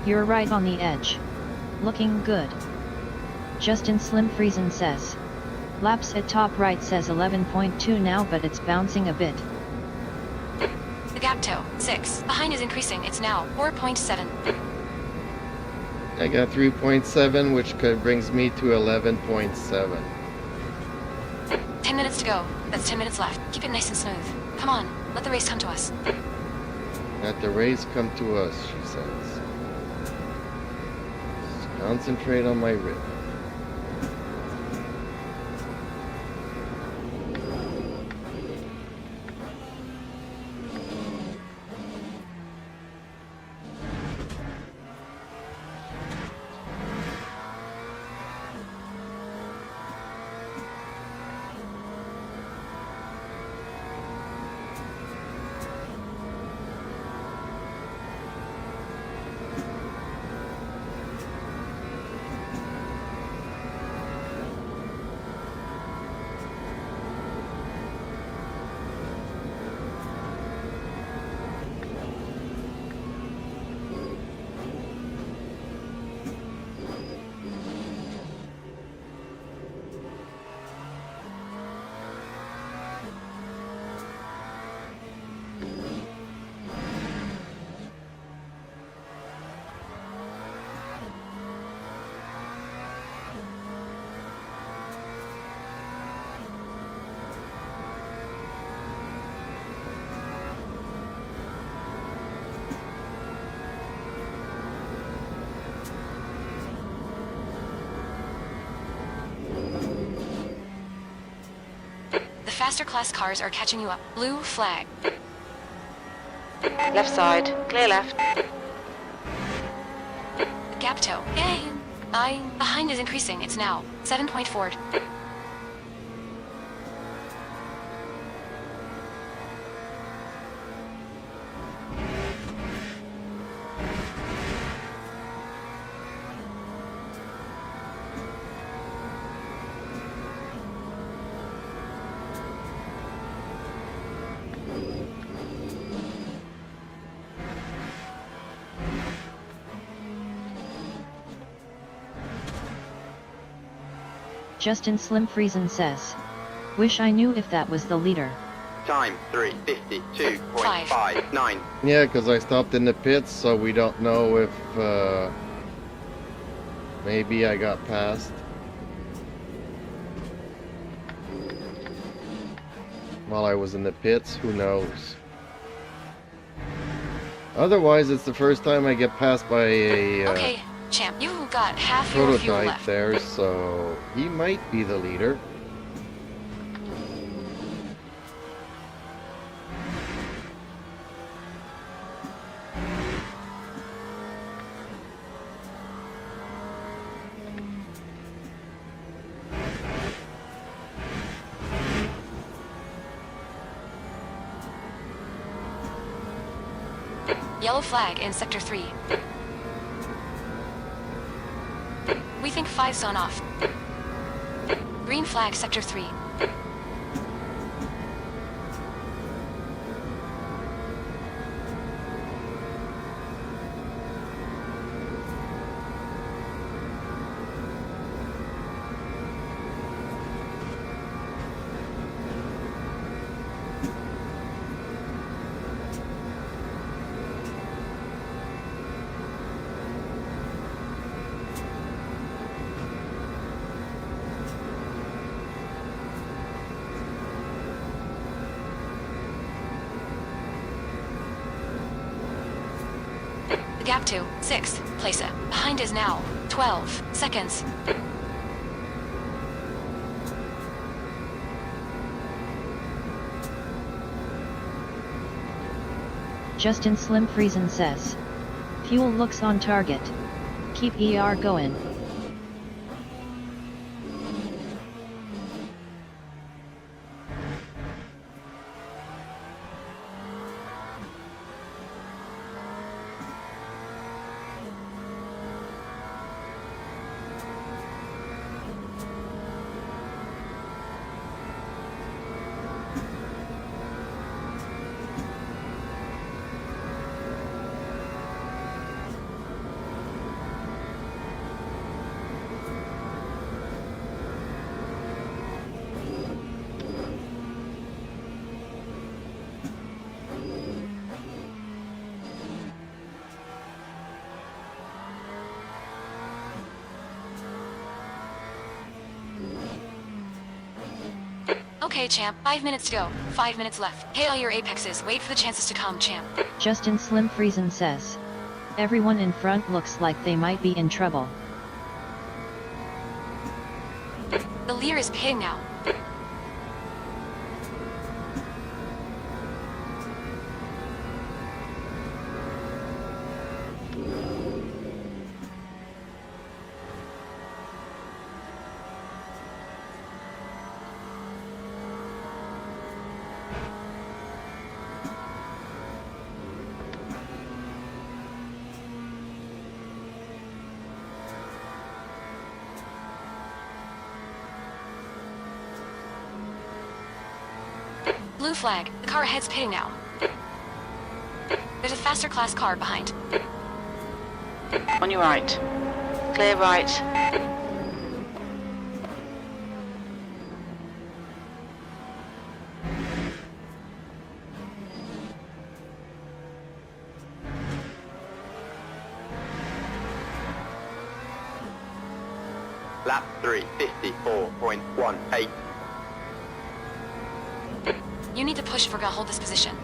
You're right on the edge. Looking good. Justin Slim Friesen says. Laps at top right says 11.2 now, but it's bouncing a bit. The gap to 6 behind is increasing. It's now 4.7. I got 3.7, which brings me to 11.7. 10 minutes to go. That's 10 minutes left. Keep it nice and smooth. Come on, let the race come to us. Let the race come to us, she says. Just concentrate on my rhythm. The faster class cars are catching you up. Blue flag. Left side. Clear left. The gap to. Yay! Behind is increasing. It's now 7.4. Justin Slim Friesen says. Wish I knew if that was the leader. Time 3:52.59. Yeah, because I stopped in the pits, so we don't know if maybe I got passed. While I was in the pits, who knows? Otherwise, it's the first time I get passed by a Okay, champ, you got half your fuel prototype left. there, so he might be the leader. Yellow flag in Sector 3. We think 5's gone off. Green flag Sector 3. Gap to 6th place it. Behind is now 12 seconds. Justin Slim Friesen says. Fuel looks on target. Keep ER going. Okay, champ. 5 minutes to go. 5 minutes left. Hit all your apexes. Wait for the chances to come, champ. Justin Slim Friesen says. Everyone in front looks like they might be in trouble. The leader is pitting now. Blue flag. The car ahead's pitting now. There's a faster class car behind. On your right. Clear right. Lap 3, 54.18. You need to push if we're gonna hold this position.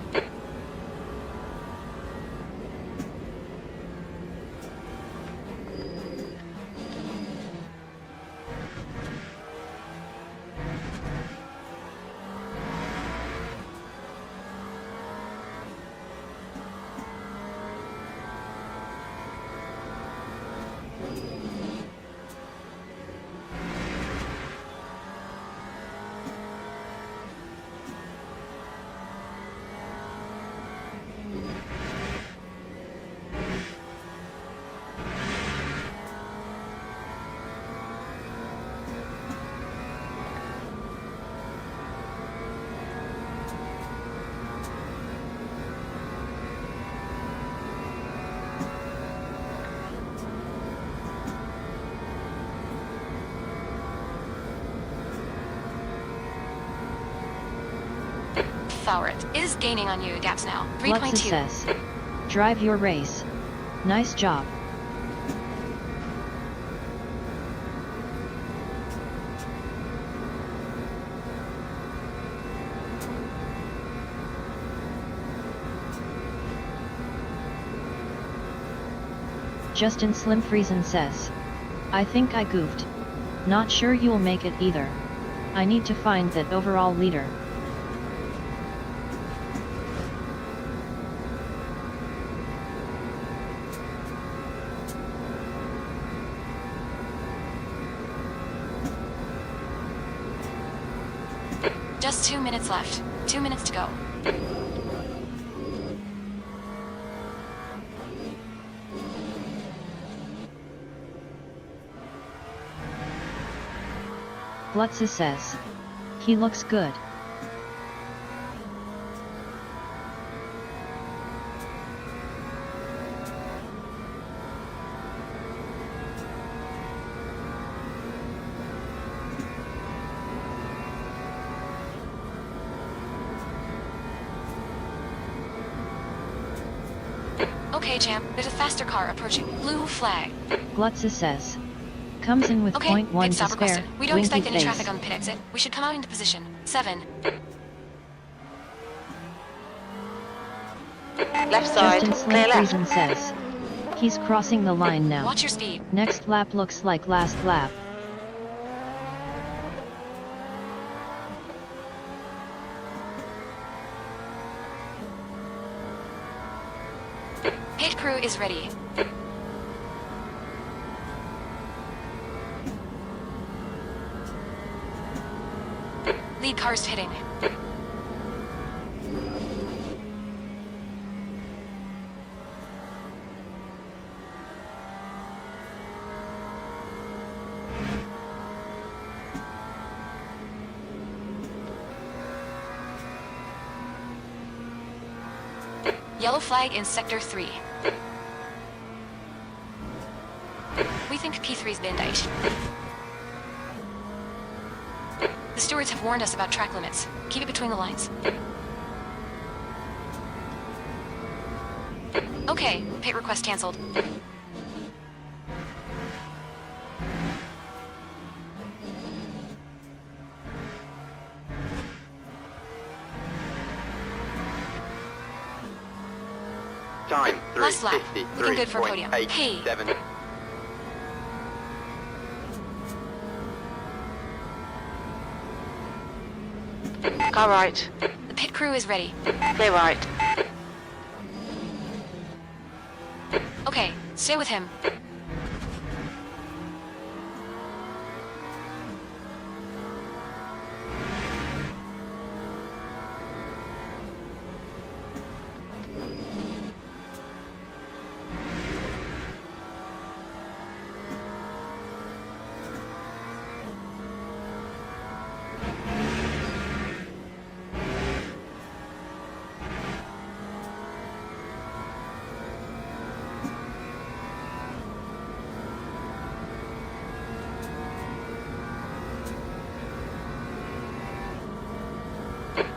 Fowrit. It is gaining on you gaps now. What 3.2. success. Drive your race. Nice job. Justin Slim Friesen says. I think I goofed. Not sure you'll make it either. I need to find that overall leader. Just 2 minutes left. 2 minutes to go. Glutza says. He looks good. Okay, champ. There's a faster car approaching. Blue flag. Glutza says. Comes in with Okay, 0.1 pit to stop spare. requested. We don't Winky expect any face. traffic on the pit exit. We should come out into position. 7. Left side. Justin Slim Clear left. Friesen says. He's crossing the line now. Watch your speed. Next lap looks like last lap. Pit crew is ready. Lead car's pitting. Yellow flag in Sector 3. We think P3's been diced. The stewards have warned us about track limits. Keep it between the lines. Okay, pit request cancelled. Time Last lap. Looking good for a podium. Hey. 3:53.87. Car right. The pit crew is ready. Clear right. Okay, stay with him.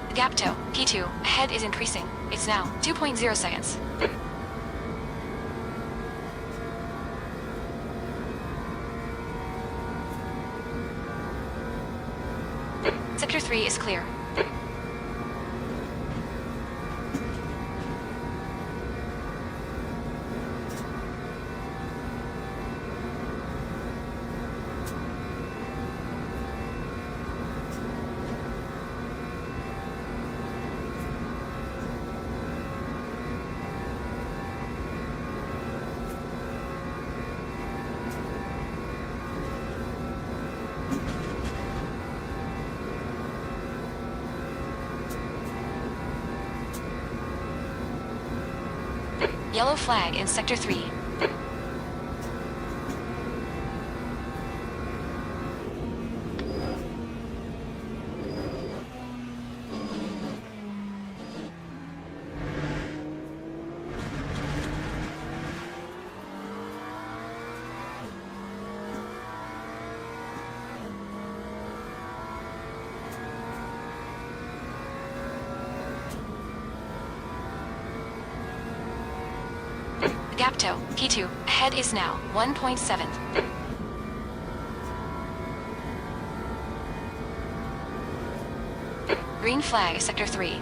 The gap to P2 ahead is increasing. It's now 2.0 seconds. Sector 3 is clear. Yellow flag in Sector 3. Gap to P2 ahead is now 1.7. Green flag Sector 3.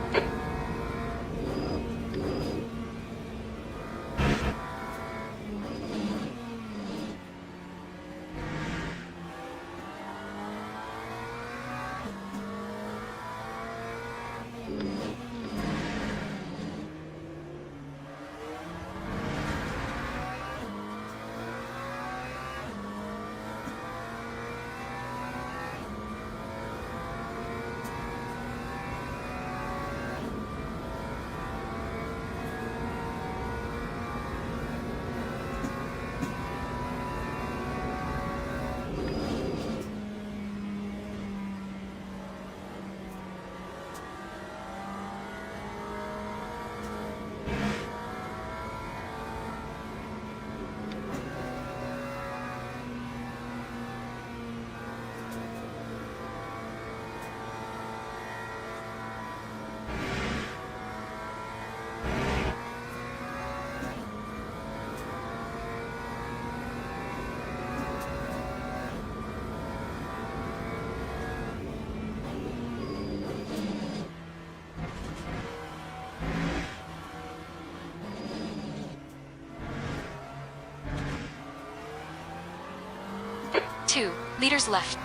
Two leaders left.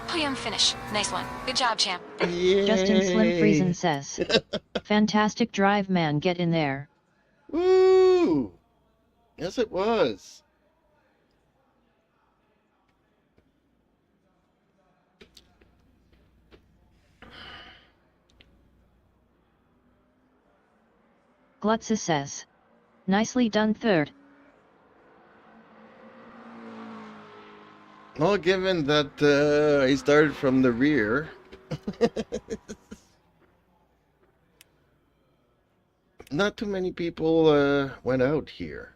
Podium finish. Nice one. Good job, champ. Yay. Justin Slim Friesen says. Fantastic drive, man, get in there. Woo! Yes, it was. Glutza says. Nicely done, third. Well, given that I started from the rear, not too many people went out here.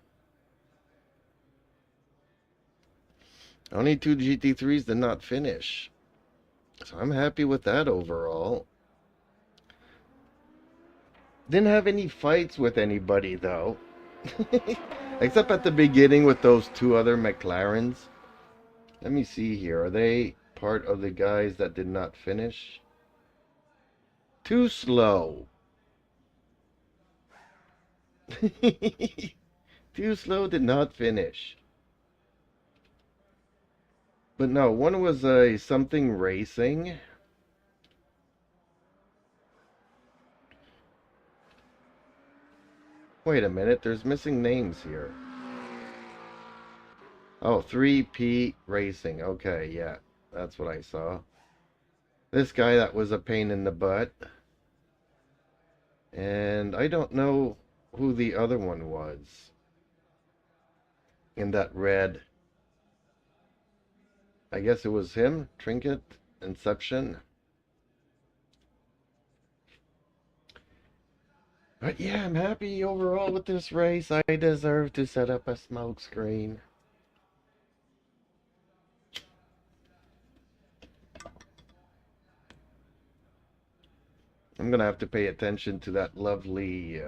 Only 2 GT3s did not finish. So I'm happy with that overall. Didn't have any fights with anybody though. Except at the beginning with those two other McLarens. Let me see here. Are they part of the guys that did not finish? Too slow. Too Slow did not finish. But no, one was a something racing. Wait a minute, there's missing names here. Oh, 3P Racing. Okay, yeah, that's what I saw. This guy that was a pain in the butt. And I don't know who the other one was. In that red. I guess it was him, Trinket, Inception. But yeah, I'm happy overall with this race. I deserve to set up a smoke screen. I'm gonna have to pay attention to that lovely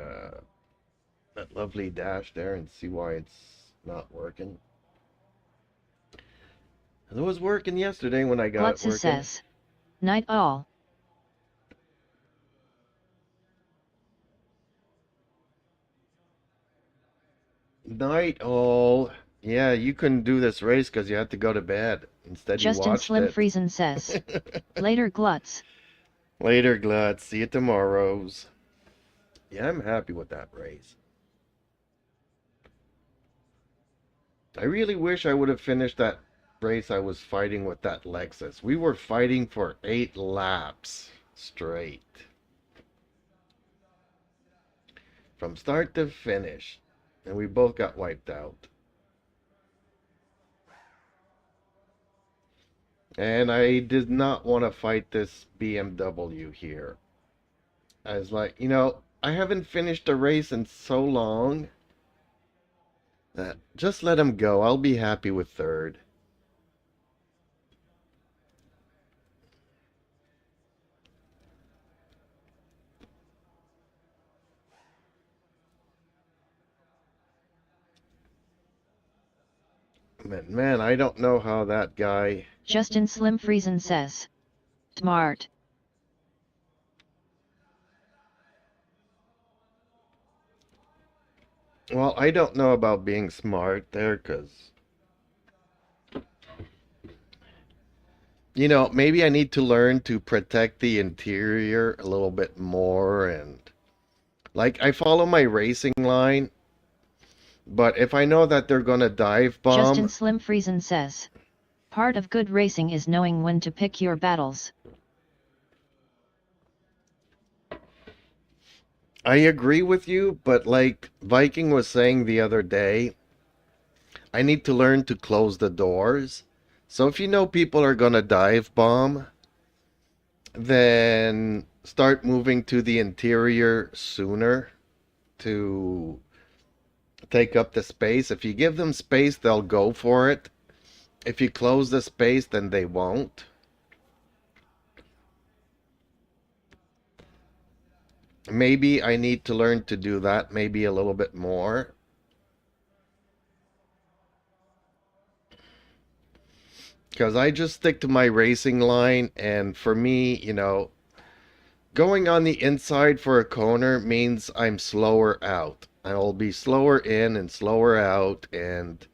dash there and see why it's not working. It was working yesterday when I got it working. says, night all. Night all. Yeah, you couldn't do this race because you had to go to bed. Instead, you Justin watched Slim it. Friesen says, later Glutz. Later, Glutz. See you tomorrows. Yeah, I'm happy with that race. I really wish I would have finished that race I was fighting with that Lexus. We were fighting for 8 laps straight. From start to finish. And we both got wiped out. And I did not want to fight this BMW here. I was like, you know, I haven't finished a race in so long. Just let him go. I'll be happy with third. But man, I don't know how that guy... Justin Slim Friesen says, smart. Well, I don't know about being smart there, because... You know, maybe I need to learn to protect the interior a little bit more, and... Like, I follow my racing line, but if I know that they're gonna dive bomb... Justin Slim Friesen says, part of good racing is knowing when to pick your battles. I agree with you, but like Viking was saying the other day, I need to learn to close the doors. So if you know people are gonna dive bomb, then start moving to the interior sooner to take up the space. If you give them space, they'll go for it. If you close the space, then they won't. Maybe I need to learn to do that, maybe a little bit more. Because I just stick to my racing line, and for me, you know, going on the inside for a corner means I'm slower out. I'll be slower in and slower out, and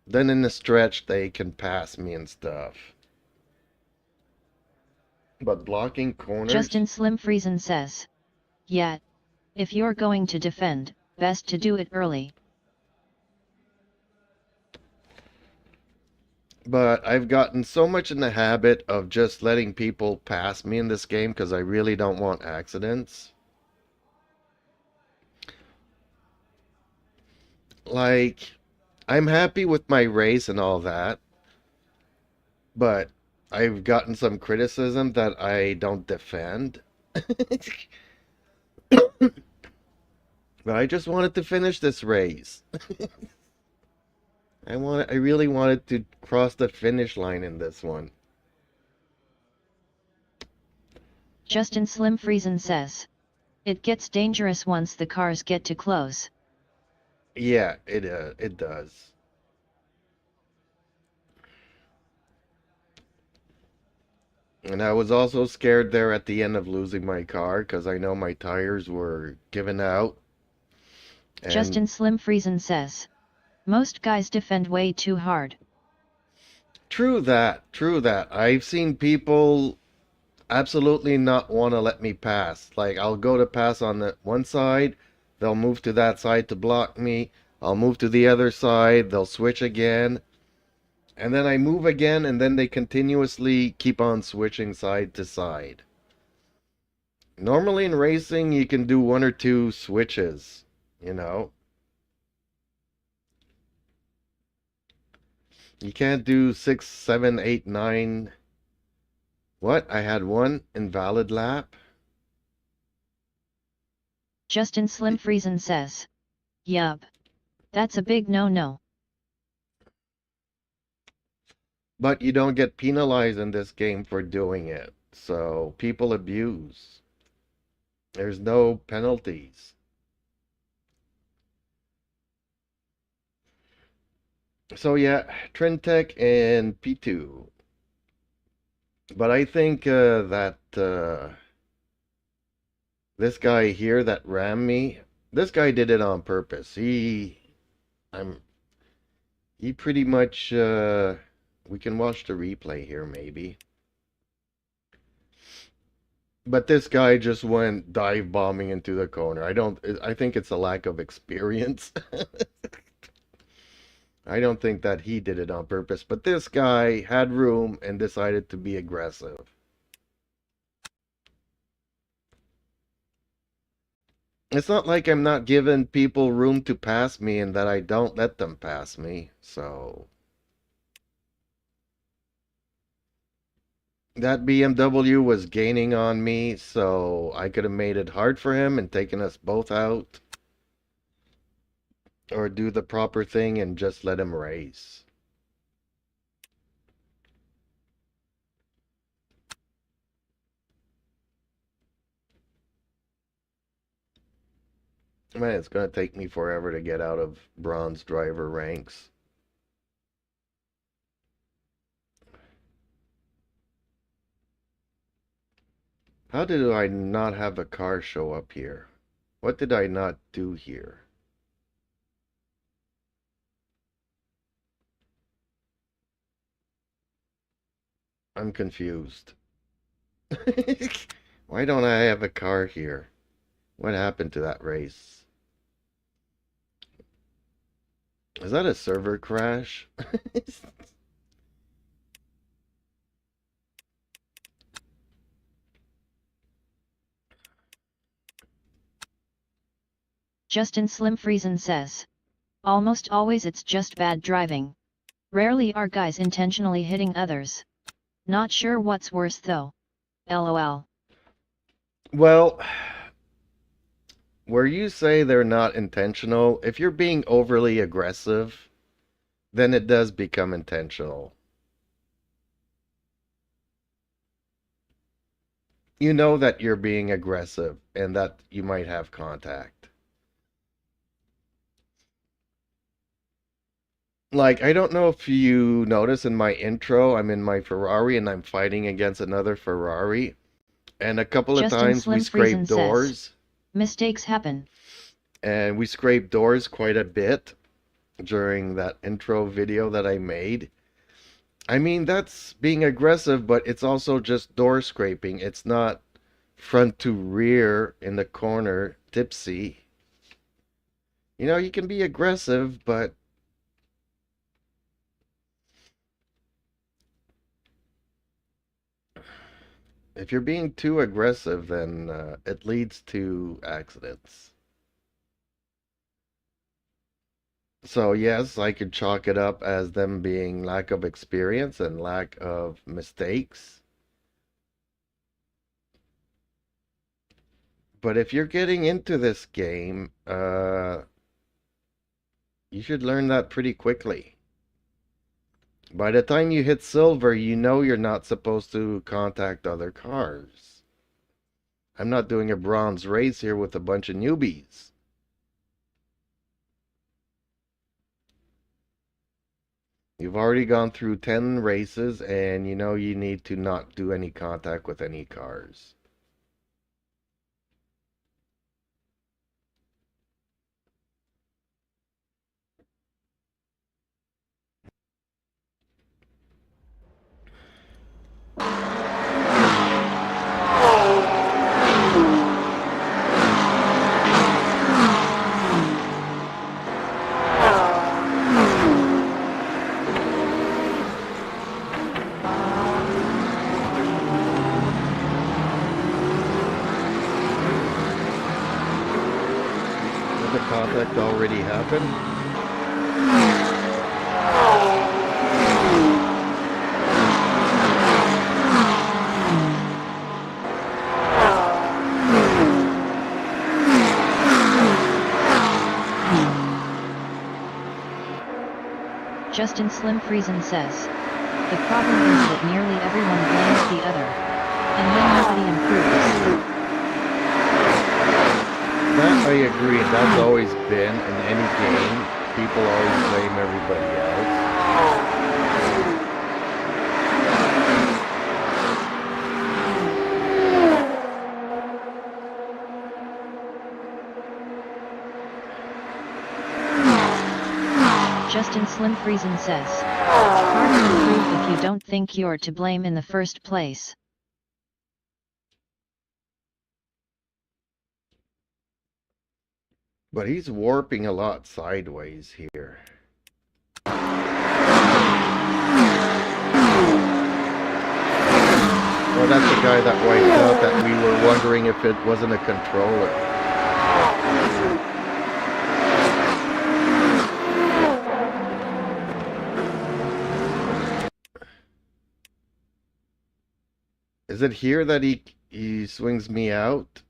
then in the stretch they can pass me and stuff. But blocking corners... Justin Slim Friesen says, yeah, if you're going to defend, best to do it early. But I've gotten so much in the habit of just letting people pass me in this game because I really don't want accidents. Like, I'm happy with my race and all that, but I've gotten some criticism that I don't defend. But I just wanted to finish this race. I really wanted to cross the finish line in this one. Justin Slim Friesen says, it gets dangerous once the cars get too close. Yeah, it does. And I was also scared there at the end of losing my car because I know my tires were giving out. And Justin Slim Friesen says, most guys defend way too hard. true that, true that. I've seen people absolutely not want to let me pass. Like, I'll go to pass on the one side, they'll move to that side to block me. I'll move to the other side, they'll switch again. And then I move again, and then they continuously keep on switching side to side. Normally in racing, you can do one or two switches, you know. You can't do 6, 7, 8, 9. What? I had one invalid lap? Justin Slim Friesen says, yup. That's a big no-no. But you don't get penalized in this game for doing it. So people abuse. There's no penalties. So yeah, Trintech and P2. But I think that this guy here that rammed me, this guy did it on purpose. He pretty much, we can watch the replay here maybe. But this guy just went dive bombing into the corner. I think it's a lack of experience. I don't think that he did it on purpose, but this guy had room and decided to be aggressive. It's not like I'm not giving people room to pass me and that I don't let them pass me, so... That BMW was gaining on me, so I could have made it hard for him and taken us both out. Or do the proper thing and just let him race. Man, it's going to take me forever to get out of bronze driver ranks. How did I not have a car show up here? What did I not do here? I'm confused. Why don't I have a car here? What happened to that race? Is that a server crash? Justin Slim Friesen says, almost always it's just bad driving. Rarely are guys intentionally hitting others. Not sure what's worse though. LOL. Well, where you say they're not intentional, if you're being overly aggressive, then it does become intentional. You know that you're being aggressive and that you might have contact. Like, I don't know if you notice in my intro, I'm in my Ferrari and I'm fighting against another Ferrari. And a couple of Justin times Slim we scrape Friesen says, doors. mistakes happen. And we scraped doors quite a bit during that intro video that I made. I mean, that's being aggressive, but it's also just door scraping. It's not front to rear in the corner, tipsy. You know, you can be aggressive, but if you're being too aggressive, then it leads to accidents. So yes, I could chalk it up as them being lack of experience and lack of mistakes. But if you're getting into this game, you should learn that pretty quickly. By the time you hit silver, you know you're not supposed to contact other cars. I'm not doing a bronze race here with a bunch of newbies. You've already gone through 10 races and you know you need to not do any contact with any cars. contact already happened? Justin Slim Friesen says, the problem is that nearly everyone blames the other. And then nobody improves. That I agree, and that's always been in any game. People always blame everybody else. Justin Slim Friesen says, it's hard to improve if you don't think you're to blame in the first place. But he's warping a lot sideways here. Well, that's the guy that wiped out that we were wondering if it wasn't a controller. Is it here that he swings me out?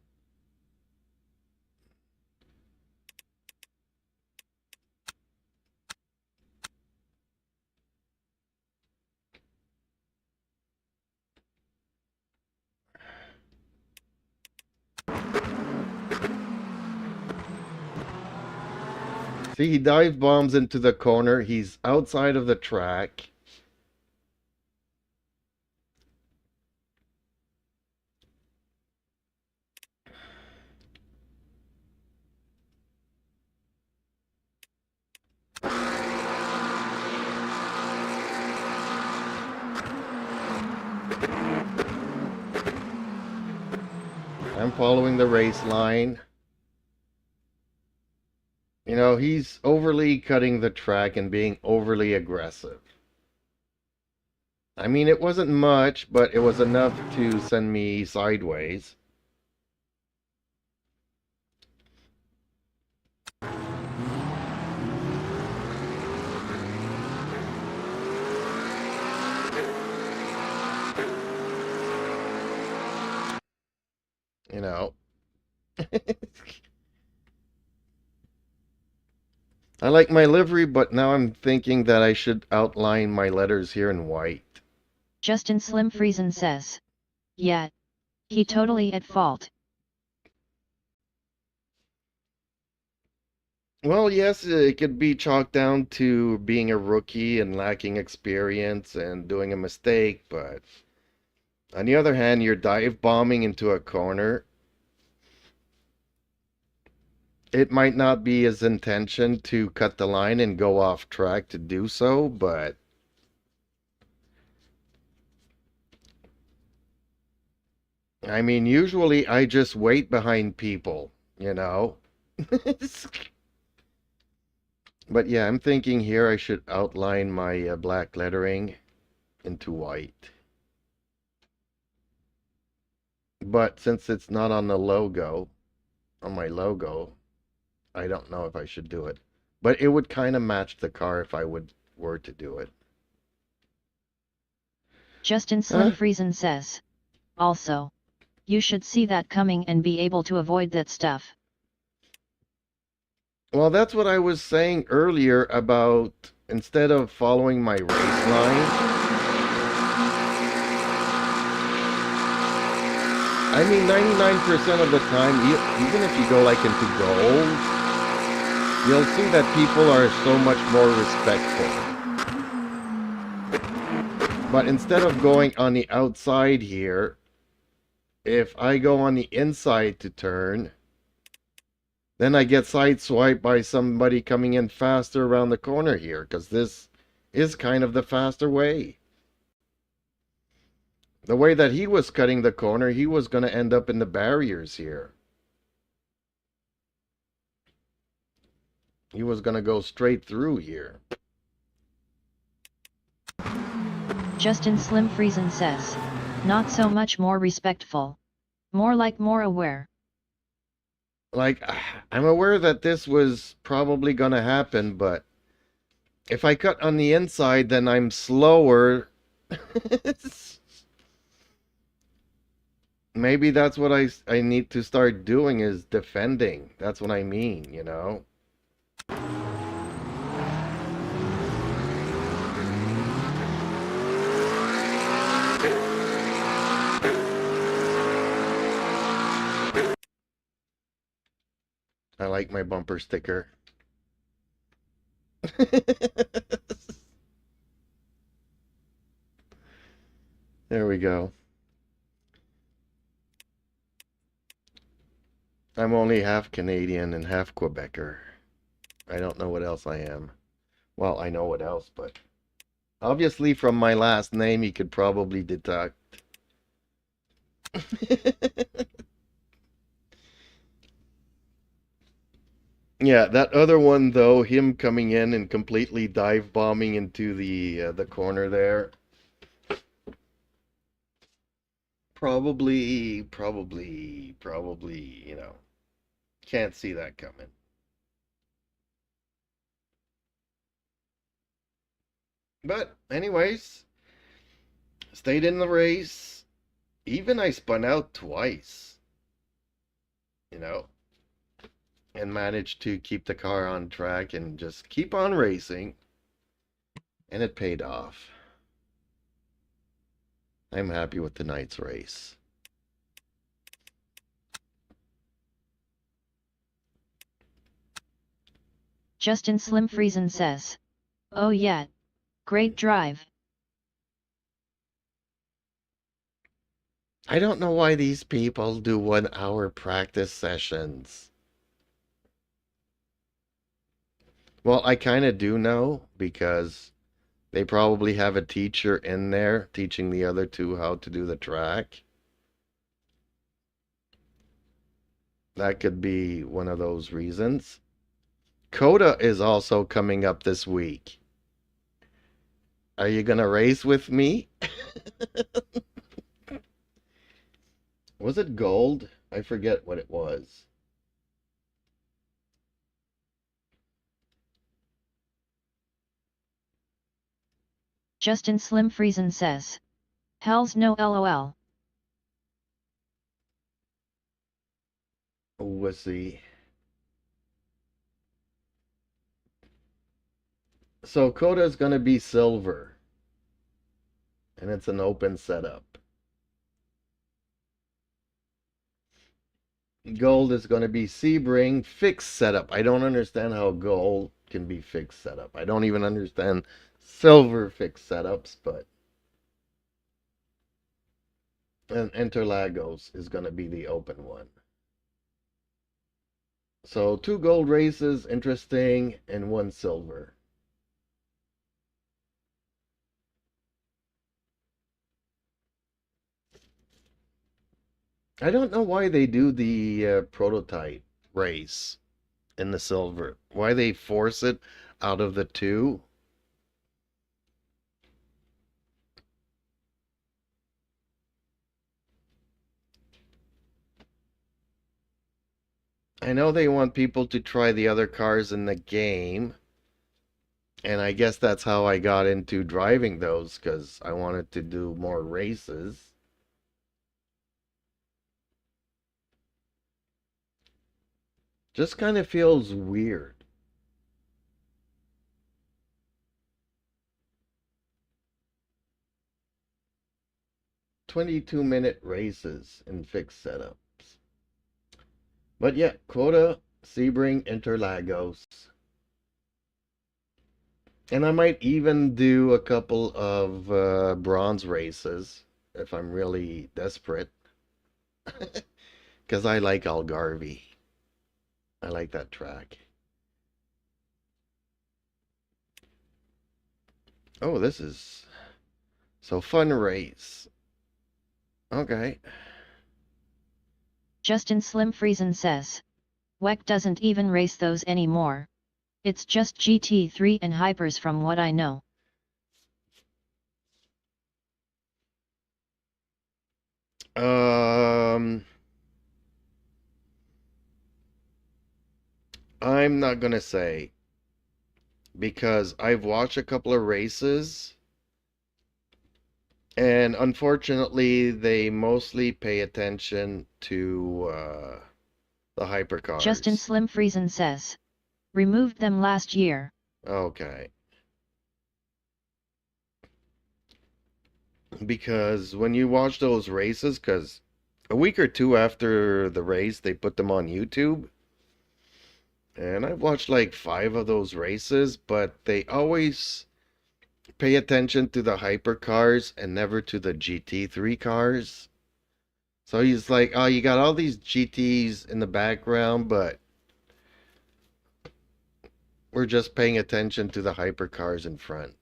See, he dive bombs into the corner. He's outside of the track. I'm following the race line. You know, he's overly cutting the track and being overly aggressive. I mean, it wasn't much, but it was enough to send me sideways. You know. I like my livery, but now I'm thinking that I should outline my letters here in white. Justin Slim Friesen says, yeah, he totally at fault. Well, yes, it could be chalked down to being a rookie and lacking experience and doing a mistake, but on the other hand, you're dive bombing into a corner. It might not be his intention to cut the line and go off track to do so, but I mean, usually I just wait behind people, you know? But yeah, I'm thinking here I should outline my black lettering into white. But since it's not on the logo, on my logo, I don't know if I should do it. But it would kind of match the car if I were to do it. Justin Slim Friesen says, also, you should see that coming and be able to avoid that stuff. Well, that's what I was saying earlier about instead of following my race line. I mean, 99% of the time, even if you go like into gold, you'll see that people are so much more respectful. But instead of going on the outside here, if I go on the inside to turn, then I get sideswiped by somebody coming in faster around the corner here, because this is kind of the faster way. The way that he was cutting the corner, he was going to end up in the barriers here. He was going to go straight through here. Justin Slim Friesen says, not so much more respectful. More like more aware. Like, I'm aware that this was probably gonna happen, but if I cut on the inside, then I'm slower. Maybe that's what I need to start doing is defending. That's what I mean, you know? I like my bumper sticker. There we go. I'm only half Canadian and half Quebecer. I don't know what else I am. Well, I know what else, but obviously from my last name you could probably deduct. Yeah, that other one though, him coming in and completely dive bombing into the corner there. Probably, you know, can't see that coming. But anyways, stayed in the race. Even I spun out twice, you know, and managed to keep the car on track and just keep on racing. And it paid off. I'm happy with tonight's race. Justin Slim Friesen says, "Oh yeah, great drive." I don't know why these people do 1 hour practice sessions. Well, I kind of do know because they probably have a teacher in there teaching the other two how to do the track. That could be one of those reasons. Coda is also coming up this week. Are you going to race with me? Was it gold? I forget what it was. Justin Slim Friesen says, "Hell's no LOL." Wussy. So Coda is going to be silver. And it's an open setup. Gold is going to be Sebring fixed setup. I don't understand how gold can be fixed setup. I don't even understand silver fixed setups, but and Interlagos is going to be the open one. So 2 gold races, interesting, and 1 silver. I don't know why they do the prototype race in the silver. Why they force it out of the 2. I know they want people to try the other cars in the game. And I guess that's how I got into driving those, because I wanted to do more races. Just kind of feels weird. "22-minute races in fixed setups." But yeah, Quota, Sebring, Interlagos. And I might even do a couple of bronze races if I'm really desperate. Because I like Algarve. I like that track. Oh, this is so fun race. Okay. Justin Slim Friesen says, "WEC doesn't even race those anymore. It's just GT3 and Hypers from what I know." Um, I'm not gonna say, because I've watched a couple of races, and unfortunately, they mostly pay attention to the hypercars. Justin Slim Friesen says. Removed them last year. Okay. Because when you watch those races, because a week or two after the race, they put them on YouTube. And I've watched like 5 of those races, but they always pay attention to the hypercars and never to the GT3 cars. So he's like, oh, you got all these GTs in the background, but we're just paying attention to the hypercars in front.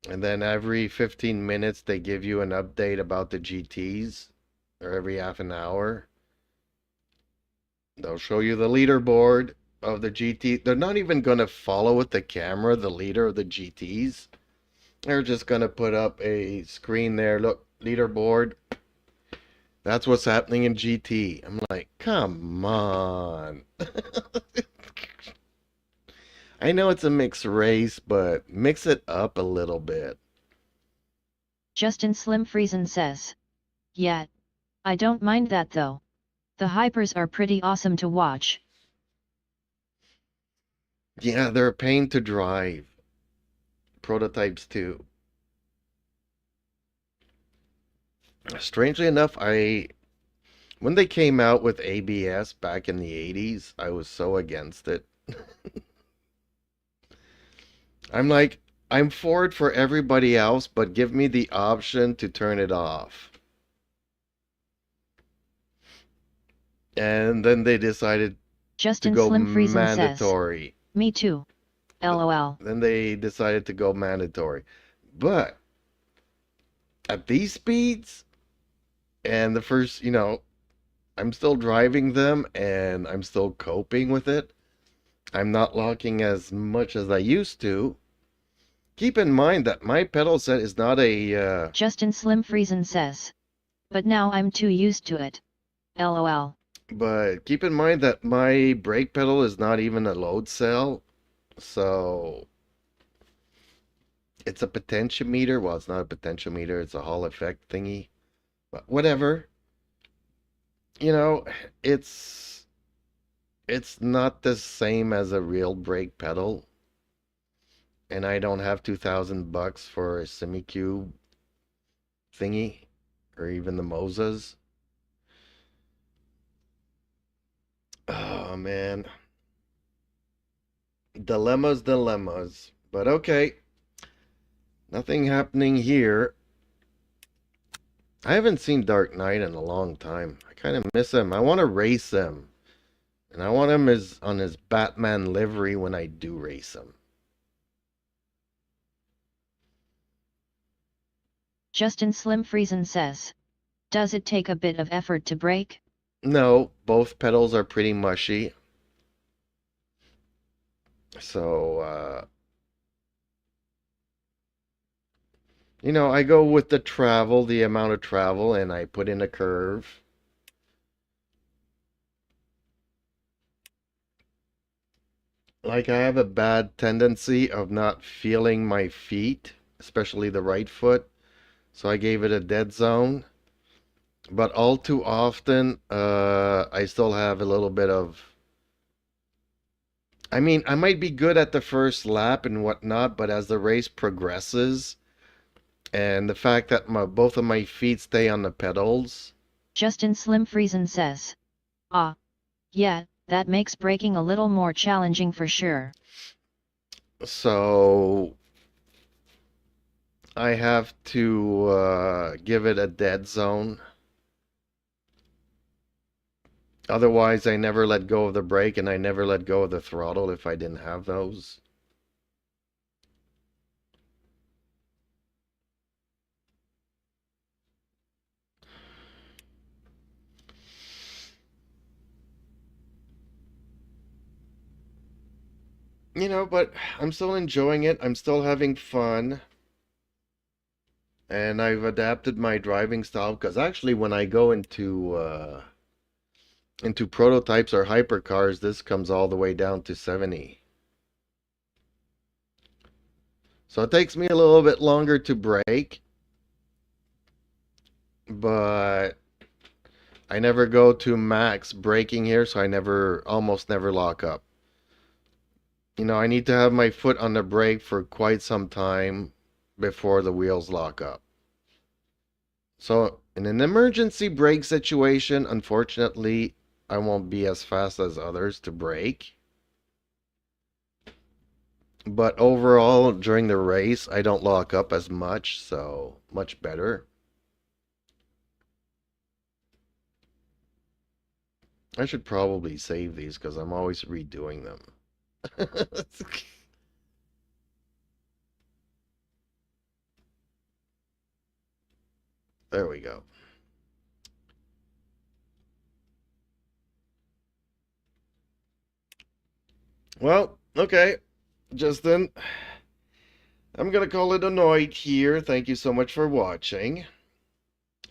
And then every 15 minutes, they give you an update about the GTs, or every half an hour. They'll show you the leaderboard of the GT. They're not even going to follow with the camera, the leader of the GTs. They're just going to put up a screen there. Look, leaderboard. That's what's happening in GT. I'm like, come on. I know it's a mixed race, but mix it up a little bit. Justin Slim Friesen says. Yeah. I don't mind that though. The hypers are pretty awesome to watch. Yeah, they're a pain to drive. Prototypes too. Strangely enough, when they came out with ABS back in the 80s, I was so against it. I'm like, I'm for it for everybody else, but give me the option to turn it off. And then they decided Justin to go Slim Friesen mandatory. says. Me too. LOL. Then they decided to go mandatory. But at these speeds, and the first, I'm still driving them and I'm still coping with it. I'm not locking as much as I used to. Keep in mind that my pedal set is not a... Justin Slim Friesen says. But now I'm too used to it. LOL. But keep in mind that my brake pedal is not even a load cell. So it's a potentiometer. Well, it's not a potentiometer. It's a Hall effect thingy. But whatever. It's not the same as a real brake pedal. And I don't have $2,000 for a semi-cube thingy. Or even the Mosas. Oh, man. Dilemmas. But okay. Nothing happening here. I haven't seen Dark Knight in a long time. I kind of miss him. I want to race him. And I want him on his Batman livery when I do race him. Justin Slim Friesen says. Does it take a bit of effort to brake? No, both pedals are pretty mushy. So, I go with the amount of travel, and I put in a curve. Like, I have a bad tendency of not feeling my feet, especially the right foot. So I gave it a dead zone. But all too often, I still have a little bit of... I mean, I might be good at the first lap and whatnot, but as the race progresses, and the fact that both of my feet stay on the pedals... Justin Slim Friesen says. Yeah, that makes braking a little more challenging for sure. So... I have to give it a dead zone. Otherwise, I never let go of the brake and I never let go of the throttle if I didn't have those. But I'm still enjoying it. I'm still having fun. And I've adapted my driving style because actually when I go into into prototypes or hypercars, this comes all the way down to 70. So it takes me a little bit longer to brake, but I never go to max braking here, so I almost never lock up. You know, I need to have my foot on the brake for quite some time before the wheels lock up. So in an emergency brake situation, unfortunately, I won't be as fast as others to brake. But overall, during the race, I don't lock up as much, so much better. I should probably save these because I'm always redoing them. There we go. Well, okay, Justin, I'm gonna call it a night here. Thank you so much for watching.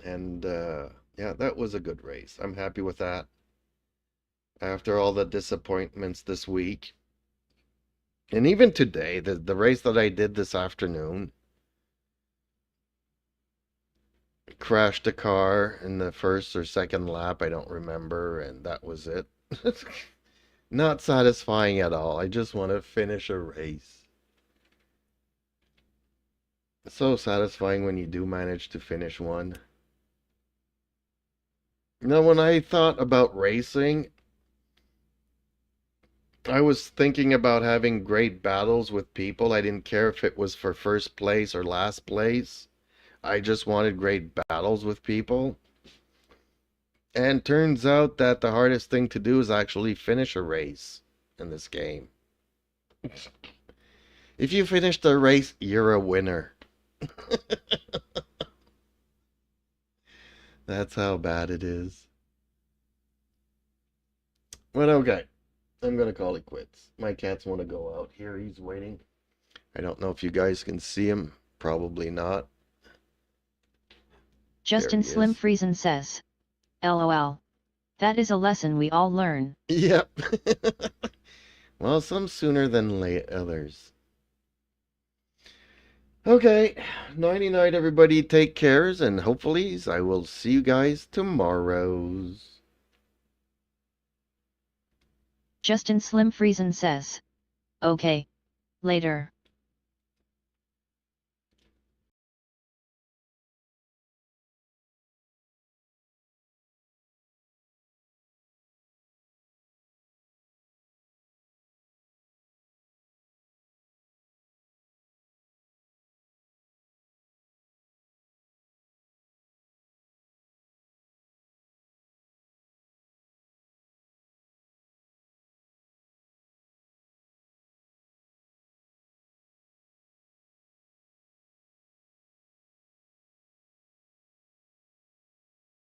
And yeah, that was a good race. I'm happy with that. After all the disappointments this week. And even today, the race that I did this afternoon, crashed a car in the first or second lap, I don't remember, and that was it. Not satisfying at all. I just want to finish a race. It's so satisfying when you do manage to finish one. Now, when I thought about racing, I was thinking about having great battles with people. I didn't care if it was for first place or last place. I just wanted great battles with people. And turns out that the hardest thing to do is actually finish a race in this game. If you finish the race, you're a winner. That's how bad it is. But okay, I'm gonna call it quits. My cats want to go out here. He's waiting. I don't know if you guys can see him. Probably not. Justin There he Slim is. Friesen says, LOL. That is a lesson we all learn. Yep. Well, some sooner than late others. Okay, nighty night everybody, take cares, and hopefully I will see you guys tomorrows. Justin Slim Friesen says, okay. Later.